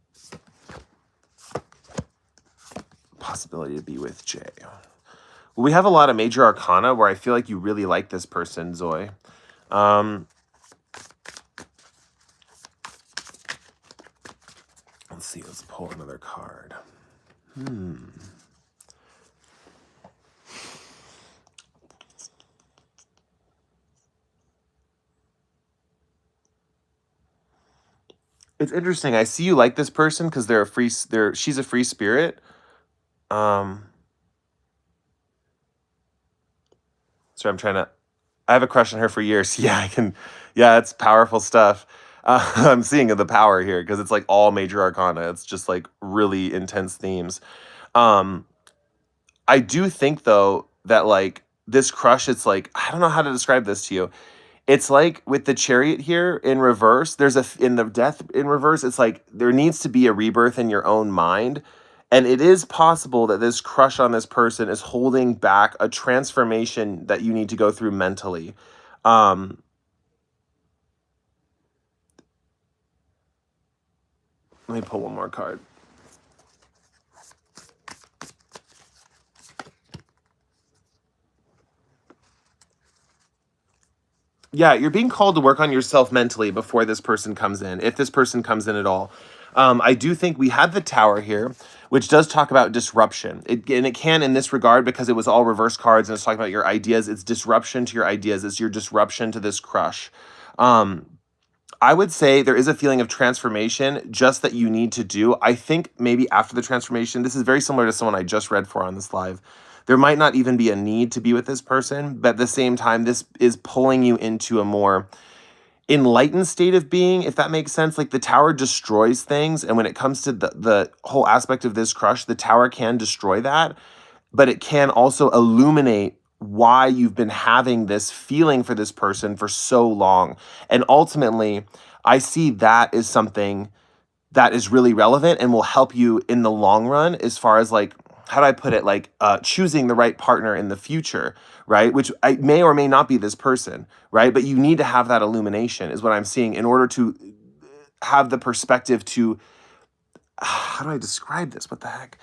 Speaker 1: possibility to be with Jay. Well, we have a lot of major arcana where I feel like you really like this person, Zoe. Let's see. Let's pull another card. It's interesting. I see you like this person because she's a free spirit. Um, so I have a crush on her for years. Yeah, I can. Yeah, it's powerful stuff. I'm seeing the power here because it's like all major arcana. It's just like really intense themes. Um, I do think though that like this crush, it's like I don't know how to describe this to you. It's like with the chariot here in reverse, in the death in reverse, it's like there needs to be a rebirth in your own mind. And it is possible that this crush on this person is holding back a transformation that you need to go through mentally. Um, Let me pull one more card. Yeah, you're being called to work on yourself mentally before this person comes in, if this person comes in at all. I do think we had the tower here, which does talk about disruption. And it can in this regard because it was all reverse cards and it's talking about your ideas. It's disruption to your ideas. It's your disruption to this crush. Um, I would say there is a feeling of transformation just that you need to do. I think maybe after the transformation, this is very similar to someone I just read for on this live. There might not even be a need to be with this person, but at the same time, this is pulling you into a more enlightened state of being, if that makes sense. Like the tower destroys things. And when it comes to the whole aspect of this crush, the tower can destroy that, but it can also illuminate why you've been having this feeling for this person for so long. And ultimately, I see that as something that is really relevant and will help you in the long run as far as like, how do I put it, like choosing the right partner in the future, right? Which I may or may not be this person, right? But you need to have that illumination is what I'm seeing in order to have the perspective to how do I describe this? What the heck?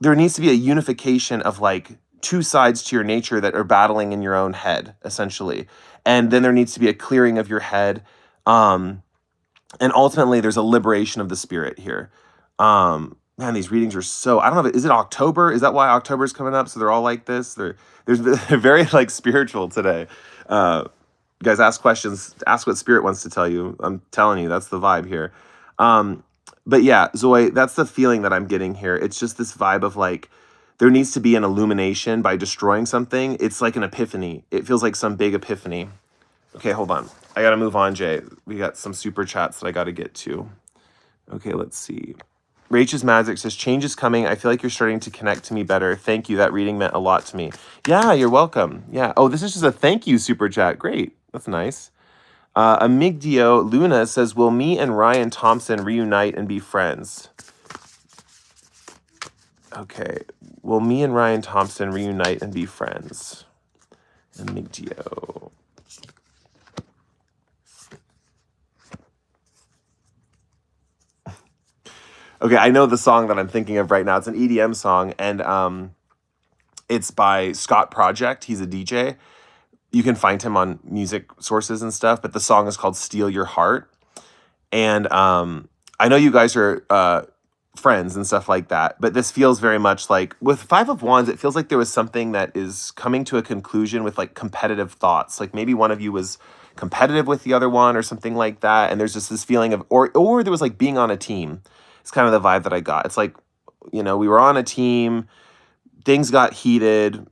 Speaker 1: There needs to be a unification of like two sides to your nature that are battling in your own head, essentially. And then there needs to be a clearing of your head. Um, and ultimately, there's a liberation of the spirit here. Man, these readings are so, I don't know, is it October? Is that why October is coming up? So they're all like this? They're very like spiritual today. You guys ask questions, ask what spirit wants to tell you. I'm telling you, that's the vibe here. Um, but yeah, Zoe, that's the feeling that I'm getting here. It's just this vibe of like, there needs to be an illumination by destroying something. It's like an epiphany. It feels like some big epiphany. Okay, hold on. I gotta move on, Jay. We got some super chats that I gotta get to. Okay, let's see. Rach's Magic says, change is coming. I feel like you're starting to connect to me better. Thank you. That reading meant a lot to me. Yeah, you're welcome. Yeah. Oh, this is just a thank you super chat. Great. That's nice. Amigdio Luna says, will me and Ryan Thompson reunite and be friends? Okay. Will me and Ryan Thompson reunite and be friends? Amigdio. Okay, I know the song that I'm thinking of right now. It's an EDM song, and it's by Scott Project. He's a DJ. You can find him on music sources and stuff, but the song is called Steal Your Heart. And I know you guys are friends and stuff like that, but this feels very much like with Five of Wands, it feels like there was something that is coming to a conclusion with like competitive thoughts. Like maybe one of you was competitive with the other one or something like that. And there's just this feeling of, or there was like being on a team. It's kind of the vibe that I got. It's like, we were on a team, things got heated,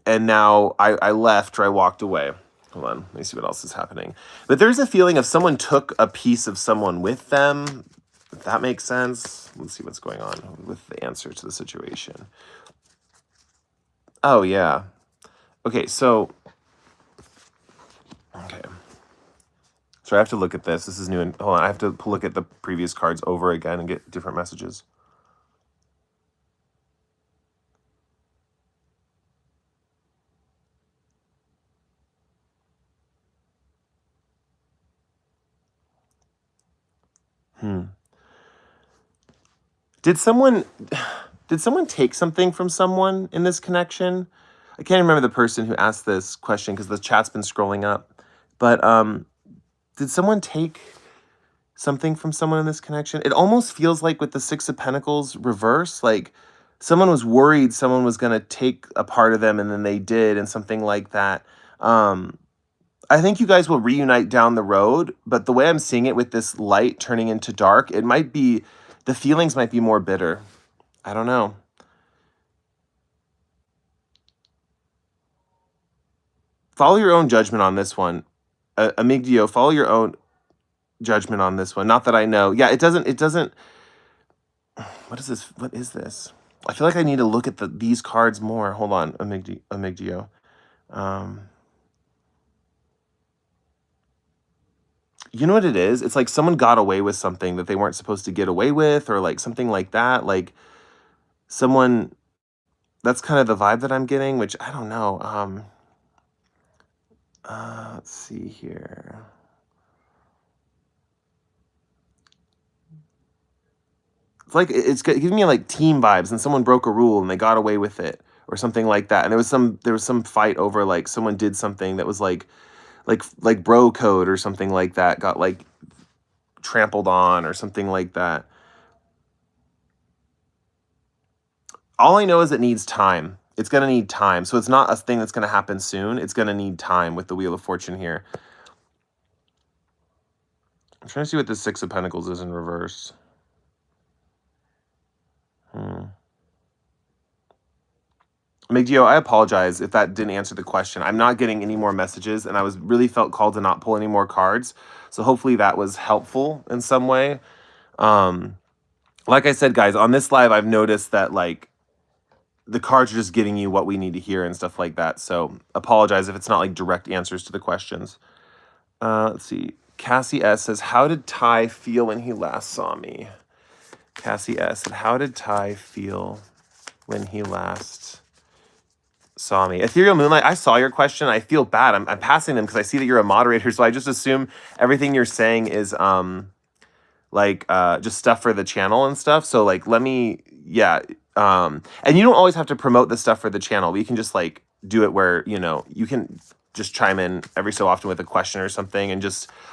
Speaker 1: and now I left or I walked away. Hold on, let me see what else is happening. But there's a feeling of someone took a piece of someone with them, if that makes sense. Let's see what's going on with the answer to the situation. Oh, yeah. Okay, so... Okay. So I have to look at this. This is new. Hold on, I have to look at the previous cards over again and get different messages. Did someone take something from someone in this connection? I can't remember the person who asked this question because the chat's been scrolling up. But did someone take something from someone in this connection? It almost feels like with the Six of Pentacles reverse, like someone was worried someone was going to take a part of them and then they did and something like that. I think you guys will reunite down the road, but the way I'm seeing it with this light turning into dark, it might be, the feelings might be more bitter. I don't know. Follow your own judgment on this one. Amigdio, follow your own judgment on this one. Not that I know. Yeah, it doesn't, what is this? What is this? I feel like I need to look at these cards more. Hold on, Amigdio. Um, you know what it is? It's like someone got away with something that they weren't supposed to get away with, or like something like that. Like someone, that's kind of the vibe that I'm getting, which I don't know. Let's see here. It's like it's giving me like team vibes, and someone broke a rule and they got away with it, or something like that. And there was some fight over like someone did something that was like bro code or something like that, got like trampled on or something like that. All I know is it needs time. It's going to need time. So it's not a thing that's going to happen soon. It's going to need time with the Wheel of Fortune here. I'm trying to see what the Six of Pentacles is in reverse. Migdio, I apologize if that didn't answer the question. I'm not getting any more messages, and I was really felt called to not pull any more cards. So hopefully that was helpful in some way. Like I said, guys, on this live, I've noticed that like the cards are just getting you what we need to hear and stuff like that. So apologize if it's not like direct answers to the questions. Let's see. Cassie S says, how did Ty feel when he last saw me? Cassie S said, how did Ty feel when he last saw me? Ethereal Moonlight, I saw your question. I feel bad. I'm passing them because I see that you're a moderator. So I just assume everything you're saying is just stuff for the channel and stuff. So like, let me, yeah. And you don't always have to promote the stuff for the channel. We can just like do it where, you can just chime in every so often with a question or something. And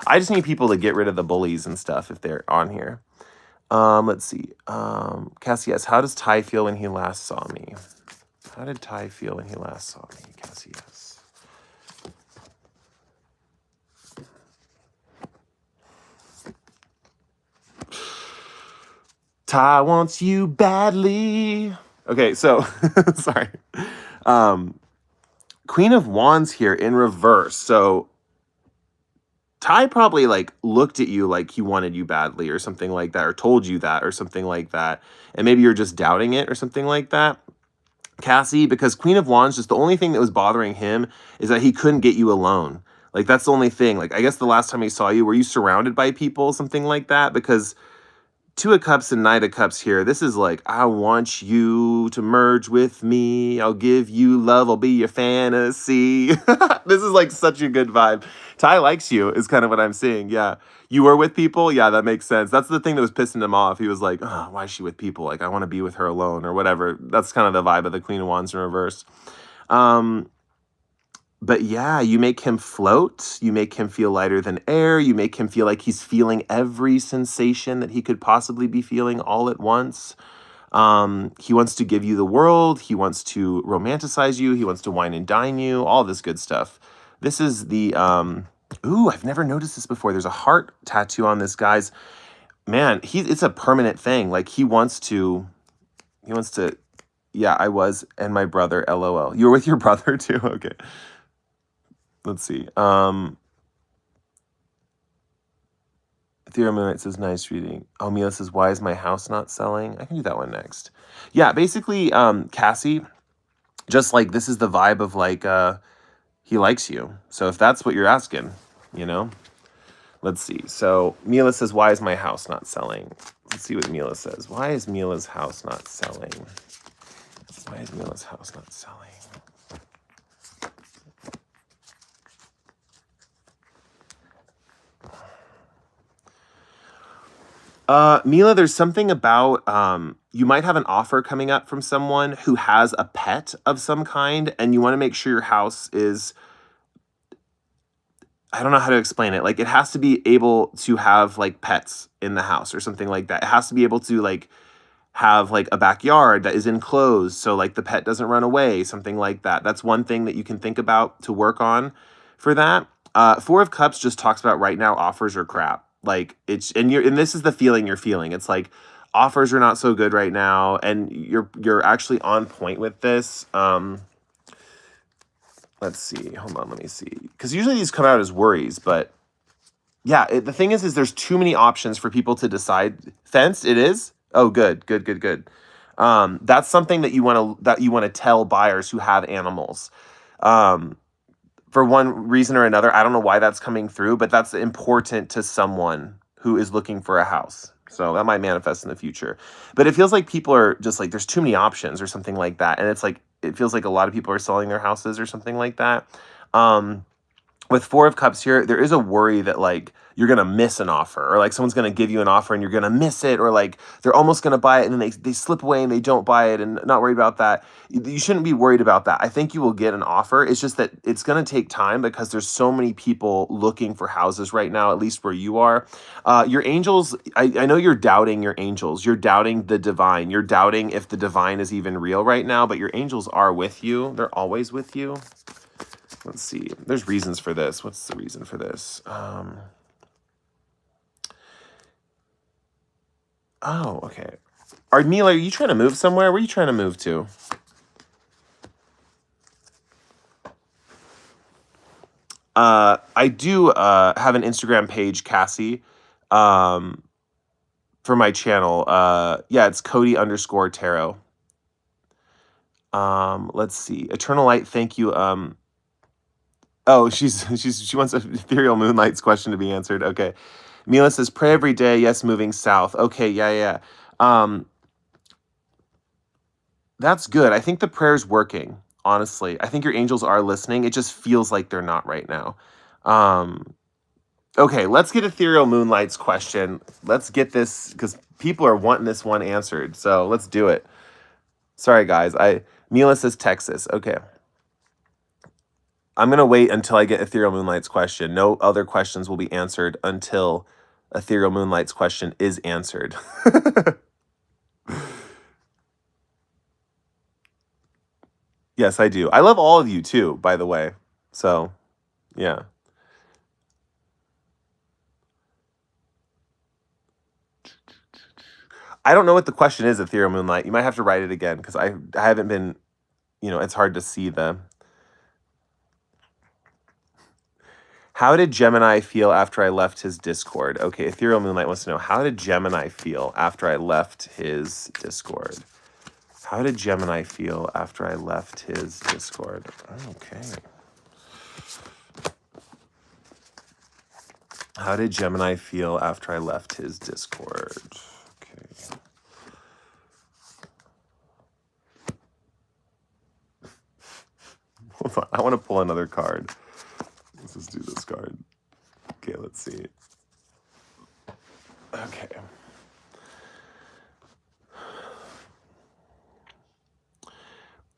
Speaker 1: I just need people to get rid of the bullies and stuff if they're on here. Let's see. Cassius, how does Ty feel when he last saw me? How did Ty feel when he last saw me? Cassius. Ty wants you badly. Okay, so sorry. Queen of Wands here in reverse. So Ty probably like looked at you like he wanted you badly or something like that, or told you that or something like that. And maybe you're just doubting it or something like that. Cassie, because Queen of Wands, just the only thing that was bothering him is that he couldn't get you alone. Like that's the only thing. Like I guess the last time he saw you, were you surrounded by people, something like that? Because Two of Cups and Knight of Cups here. This is like, I want you to merge with me. I'll give you love. I'll be your fantasy. This is like such a good vibe. Ty likes you is kind of what I'm seeing. Yeah. You were with people? Yeah, that makes sense. That's the thing that was pissing him off. He was like, oh, why is she with people? Like, I want to be with her alone or whatever. That's kind of the vibe of the Queen of Wands in reverse. But yeah, you make him float. You make him feel lighter than air. You make him feel like he's feeling every sensation that he could possibly be feeling all at once. He wants to give you the world. He wants to romanticize you. He wants to wine and dine you. All this good stuff. This is the... ooh, I've never noticed this before. There's a heart tattoo on this guy's... Man, it's a permanent thing. Like, he wants to... Yeah, I was, and my brother, LOL. You were with your brother, too? Okay. Let's see. Ethereal Moonlight says, nice reading. Oh, Mila says, why is my house not selling? I can do that one next. Yeah, basically, Cassie, just like this is the vibe of like, he likes you. So if that's what you're asking, let's see. So Mila says, why is my house not selling? Let's see what Mila says. Why is Mila's house not selling? Why is Mila's house not selling? Mila, there's something about, you might have an offer coming up from someone who has a pet of some kind, and you want to make sure your house is, I don't know how to explain it. Like, it has to be able to have like pets in the house or something like that. It has to be able to like have like a backyard that is enclosed. So like the pet doesn't run away, something like that. That's one thing that you can think about to work on for that. Four of Cups just talks about right now offers are crap. Like it's and this is the feeling you're feeling. It's like offers are not so good right now, and you're actually on point with this. Let's see. Hold on, let me see. Because usually these come out as worries, but yeah, the thing is there's too many options for people to decide. Fenced, it is. Oh, good, good, good, good. That's something that you want to tell buyers who have animals. Um, for one reason or another, I don't know why that's coming through, but that's important to someone who is looking for a house. So that might manifest in the future. But it feels like people are just like, there's too many options or something like that. And it's like, it feels like a lot of people are selling their houses or something like that. Um, with Four of Cups here, there is a worry that like you're gonna miss an offer, or like someone's gonna give you an offer and you're gonna miss it, or like they're almost gonna buy it and then they slip away and they don't buy it, and not worried about that. You shouldn't be worried about that. I think you will get an offer. It's just that it's gonna take time because there's so many people looking for houses right now, at least where you are. Your angels, I know you're doubting your angels. You're doubting the divine. You're doubting if the divine is even real right now, but your angels are with you. They're always with you. Let's see. There's reasons for this. What's the reason for this? Oh, okay. Mila, are you trying to move somewhere? Where are you trying to move to? I do have an Instagram page, Cassie, for my channel. Yeah, it's Cody_tarot. Let's see. Eternal Light, thank you. Oh, she wants Ethereal Moonlight's question to be answered. Okay. Mila says, pray every day. Yes, moving south. Okay, yeah. That's good. I think the prayer's working, honestly. I think your angels are listening. It just feels like they're not right now. Okay, let's get Ethereal Moonlight's question. Let's get this, because people are wanting this one answered. So let's do it. Sorry, guys. Mila says Texas. Okay. I'm going to wait until I get Ethereal Moonlight's question. No other questions will be answered until Ethereal Moonlight's question is answered. Yes, I do. I love all of you too, by the way. So, yeah. I don't know what the question is, Ethereal Moonlight. You might have to write it again because I haven't been, it's hard to see the. How did Gemini feel after I left his Discord? Okay, Ethereal Moonlight wants to know, how did Gemini feel after I left his Discord? How did Gemini feel after I left his Discord? Okay. How did Gemini feel after I left his Discord? Okay. Hold on, I want to pull another card. Let's just do this card. Okay, let's see. Okay.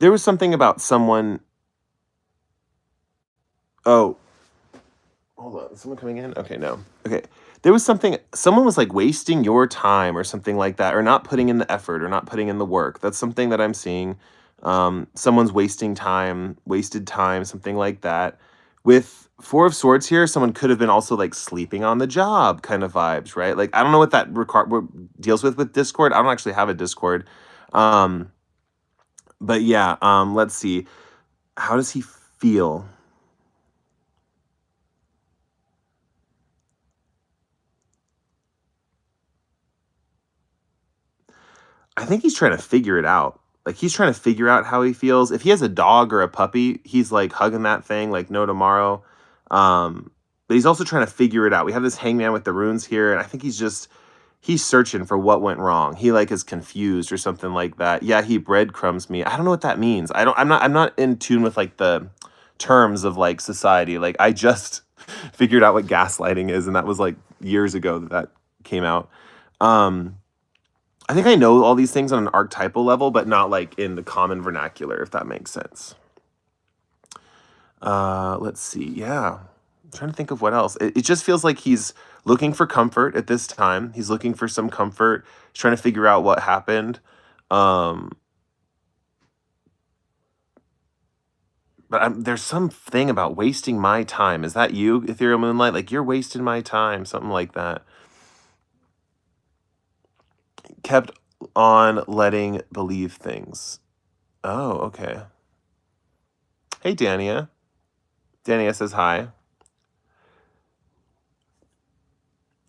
Speaker 1: There was something about someone. Oh. Hold on. Is someone coming in? Okay, no. Okay. There was something. Someone was like wasting your time or something like that, or not putting in the effort or not putting in the work. That's something that I'm seeing. Someone's wasting time, wasted time, something like that. With Four of Swords here, someone could have been also like sleeping on the job kind of vibes, right? Like, I don't know what that deals with Discord. I don't actually have a Discord. But yeah, let's see. How does he feel? I think he's trying to figure it out. Like, he's trying to figure out how he feels. If he has a dog or a puppy, he's like hugging that thing like no tomorrow. But he's also trying to figure it out. We have this hangman with the runes here, and I think he's searching for what went wrong. He like is confused or something like that. Yeah, he breadcrumbs me. I don't know what that means. I'm not in tune with like the terms of like society. Like, I just figured out what gaslighting is, and that was like years ago that came out. I think I know all these things on an archetypal level, but not like in the common vernacular, if that makes sense. Let's see. Yeah. I'm trying to think of what else. It just feels like he's looking for comfort at this time. He's looking for some comfort. He's trying to figure out what happened. But there's something about wasting my time. Is that you, Ethereal Moonlight? Like, you're wasting my time, something like that. Kept on letting believe things. Oh, okay. Hey, Dania. Dania says hi.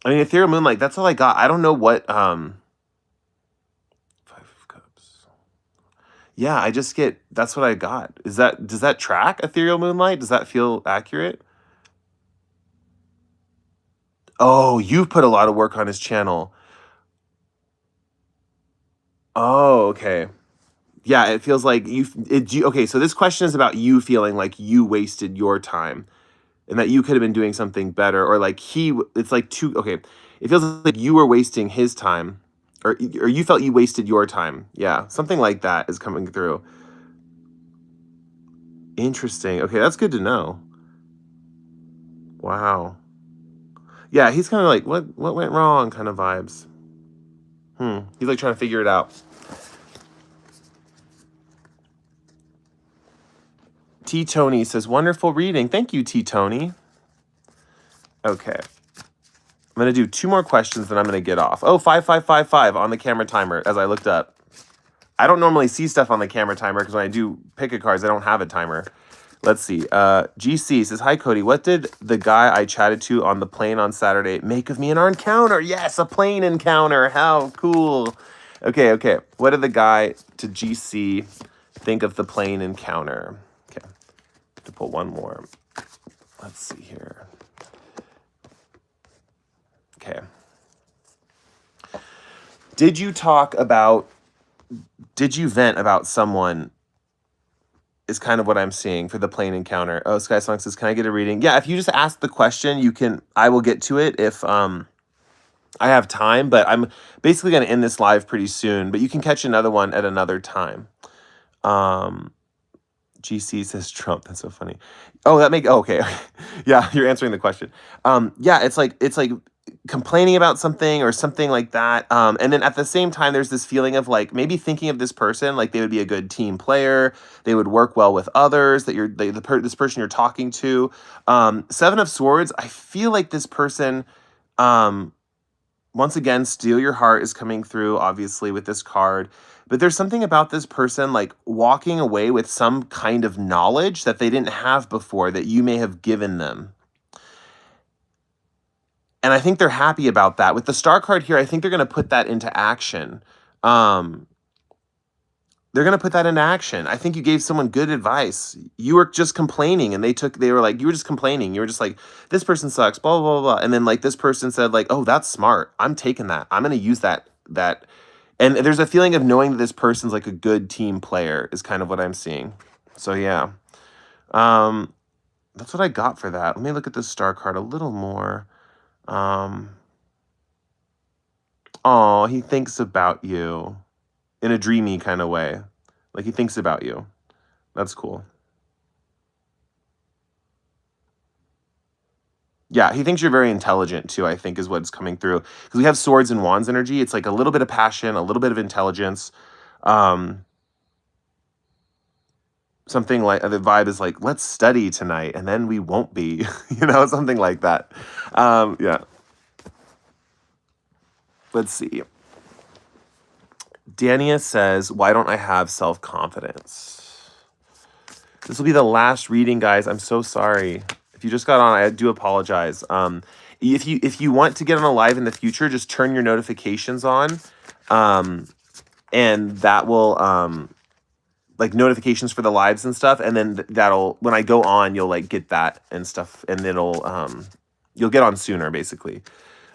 Speaker 1: I mean, Ethereal Moonlight, that's all I got. I don't know what, 5 of Cups. Yeah, I just get, that's what I got. Does that track, Ethereal Moonlight? Does that feel accurate? Oh, you've put a lot of work on his channel. Oh, okay. Yeah, it feels like okay, so this question is about you feeling like you wasted your time and that you could have been doing something better, or like it's like two, okay. It feels like you were wasting his time, or you felt you wasted your time. Yeah, something like that is coming through. Interesting. Okay, that's good to know. Wow. Yeah, he's kind of like, what went wrong kind of vibes. He's like trying to figure it out. T Tony says, wonderful reading. Thank you, T Tony. Okay. I'm going to do 2 more questions, then I'm going to get off. Oh, 5555 on the camera timer as I looked up. I don't normally see stuff on the camera timer because when I do pick a cards, I don't have a timer. Let's see. GC says, hi, Cody. What did the guy I chatted to on the plane on Saturday make of me in our encounter? Yes, a plane encounter. How cool. Okay. What did the guy to GC think of the plane encounter? Okay. To pull one more. Let's see here. Okay. Did you vent about someone is kind of what I'm seeing for the plane encounter. Oh, Sky Song says, can I get a reading? Yeah, if you just ask the question, I will get to it if I have time, but I'm basically going to end this live pretty soon, but you can catch another one at another time. GC says Trump. That's so funny. Oh, okay. Yeah, you're answering the question. Yeah, it's like complaining about something or something like that. And then at the same time, there's this feeling of like maybe thinking of this person like they would be a good team player. They would work well with others. That this person you're talking to. 7 of Swords. I feel like this person. Once again, steal your heart is coming through, obviously, with this card. But there's something about this person like walking away with some kind of knowledge that they didn't have before that you may have given them. And I think they're happy about that. With the Star card here, I think they're going to put that into action. They're going to put that into action. I think you gave someone good advice. You were just complaining and they were like, you were just complaining. You were just like, this person sucks, blah, blah, blah. And then like this person said like, oh, that's smart. I'm taking that. I'm going to use that. And there's a feeling of knowing that this person's like a good team player is kind of what I'm seeing. So yeah. That's what I got for that. Let me look at the Star card a little more. Oh, he thinks about you in a dreamy kind of way. Like he thinks about you. That's cool. Yeah, he thinks you're very intelligent too, I think is what's coming through. Because we have Swords and Wands energy. It's like a little bit of passion, a little bit of intelligence. Something like the vibe is like, let's study tonight and then we won't be, something like that. Yeah. Let's see. Dania says, why don't I have self-confidence? This will be the last reading, guys. I'm so sorry. If you just got on, I do apologize. If you want to get on a live in the future, just turn your notifications on. And that will like notifications for the lives and stuff, and then that'll when I go on, you'll like get that and stuff, and it'll you'll get on sooner, basically.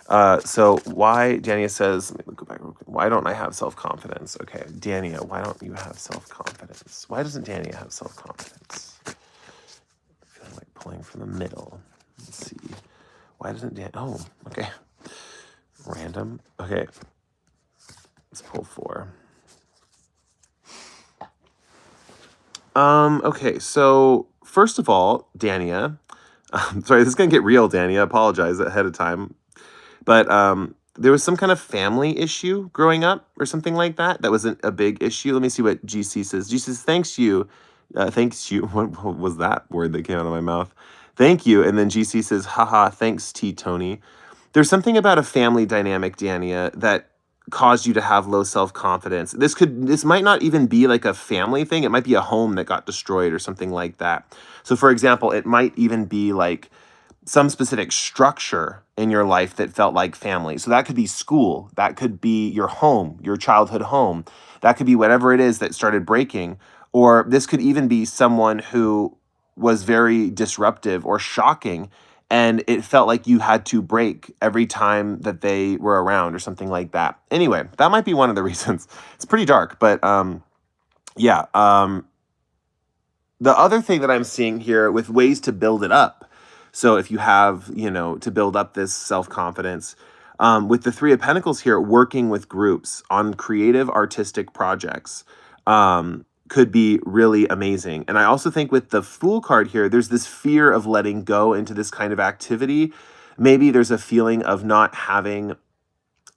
Speaker 1: So why, Dania says, let me go back real quick. Why don't I have self-confidence? Okay, Dania, why don't you have self-confidence? Why doesn't Dania have self-confidence? I feel like pulling from the middle. Let's see. Why doesn't Dania? Oh, okay. Random. Okay. Let's pull 4. Okay, so first of all, Dania, sorry, this is gonna get real, Dania. I apologize ahead of time. But there was some kind of family issue growing up or something like that. That wasn't a big issue. Let me see what GC says. GC says, thanks you. Thanks you. What was that word that came out of my mouth? Thank you. And then GC says, haha, thanks, T Tony. There's something about a family dynamic, Dania, that caused you to have low self-confidence. This might not even be like a family thing. It might be a home that got destroyed or something like that. So for example, it might even be like some specific structure in your life that felt like family. So that could be school, that could be your home, your childhood home, that could be whatever it is that started breaking. Or this could even be someone who was very disruptive or shocking, and it felt like you had to break every time that they were around or something like that. Anyway, that might be one of the reasons. It's pretty dark, but yeah. The other thing that I'm seeing here with ways to build it up. So if you have, to build up this self-confidence, with the Three of Pentacles here, working with groups on creative artistic projects could be really amazing. And I also think with the Fool card here, there's this fear of letting go into this kind of activity. Maybe there's a feeling of not having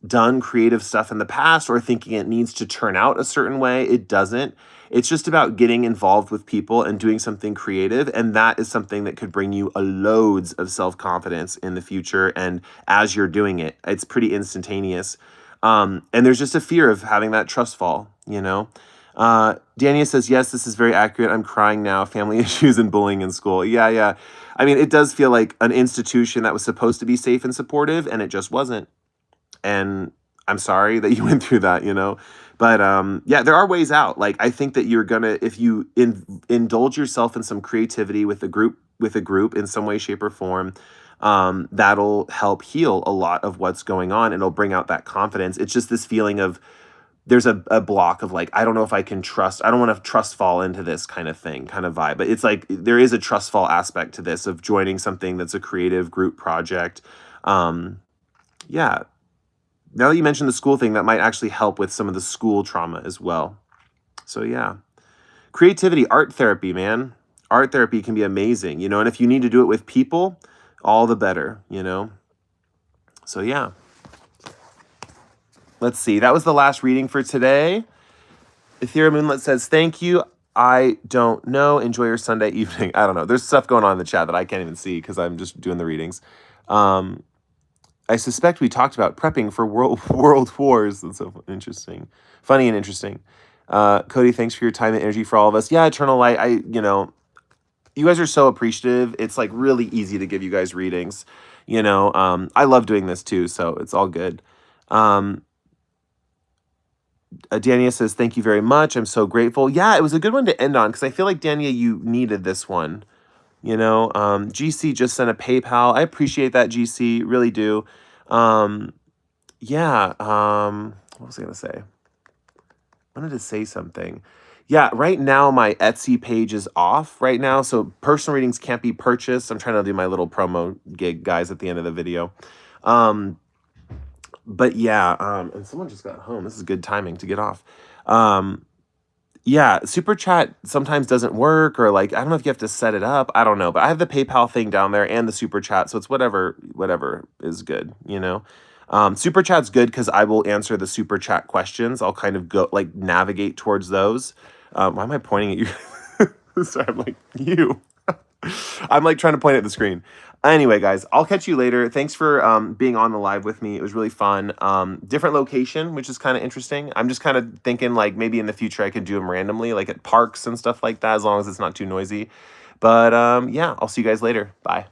Speaker 1: done creative stuff in the past or thinking it needs to turn out a certain way. It doesn't. It's just about getting involved with people and doing something creative. And that is something that could bring you a loads of self-confidence in the future. And as you're doing it, it's pretty instantaneous. And there's just a fear of having that trust fall, Dania says, yes, this is very accurate. I'm crying now. Family issues and bullying in school. Yeah. I mean, it does feel like an institution that was supposed to be safe and supportive, and it just wasn't. And I'm sorry that you went through that, but yeah, there are ways out. Like, I think that you're gonna, if you indulge yourself in some creativity with a group in some way, shape, or form, that'll help heal a lot of what's going on, and it'll bring out that confidence. It's just this feeling of there's a block of like, I don't know if I can trust, I don't want to trust fall into this kind of thing, kind of vibe. But it's like there is a trust fall aspect to this of joining something that's a creative group project. Yeah. Now that you mentioned the school thing, that might actually help with some of the school trauma as well. So yeah, creativity, art therapy, man. Art therapy can be amazing, and if you need to do it with people, all the better, So yeah. Let's see. That was the last reading for today. Ethereum Moonlit says, thank you. I don't know. Enjoy your Sunday evening. I don't know. There's stuff going on in the chat that I can't even see because I'm just doing the readings. I suspect we talked about prepping for world wars. That's so interesting. Funny and interesting. Cody, thanks for your time and energy for all of us. Yeah, Eternal Light, you guys are so appreciative. It's like really easy to give you guys readings. I love doing this too, so it's all good. Dania says, thank you very much. I'm so grateful. Yeah, it was a good one to end on because I feel like, Dania, you needed this one. GC just sent a PayPal. I appreciate that, GC. Really do. Yeah. What was I going to say? I wanted to say something. Yeah, right now my Etsy page is off right now, so personal readings can't be purchased. I'm trying to do my little promo gig, guys, at the end of the video. But yeah, and someone just got home. This is good timing to get off. Yeah, Super Chat sometimes doesn't work, or like, I don't know if you have to set it up. I don't know, but I have the PayPal thing down there and the Super Chat, so it's whatever is good, Super Chat's good because I will answer the Super Chat questions. I'll kind of go, like, navigate towards those. Why am I pointing at you? Sorry, I'm like, you. I'm like trying to point at the screen. Anyway, guys, I'll catch you later. Thanks for being on the live with me. It was really fun. Different location, which is kind of interesting. I'm just kind of thinking like maybe in the future I could do them randomly, like at parks and stuff like that, as long as it's not too noisy. But yeah, I'll see you guys later. Bye.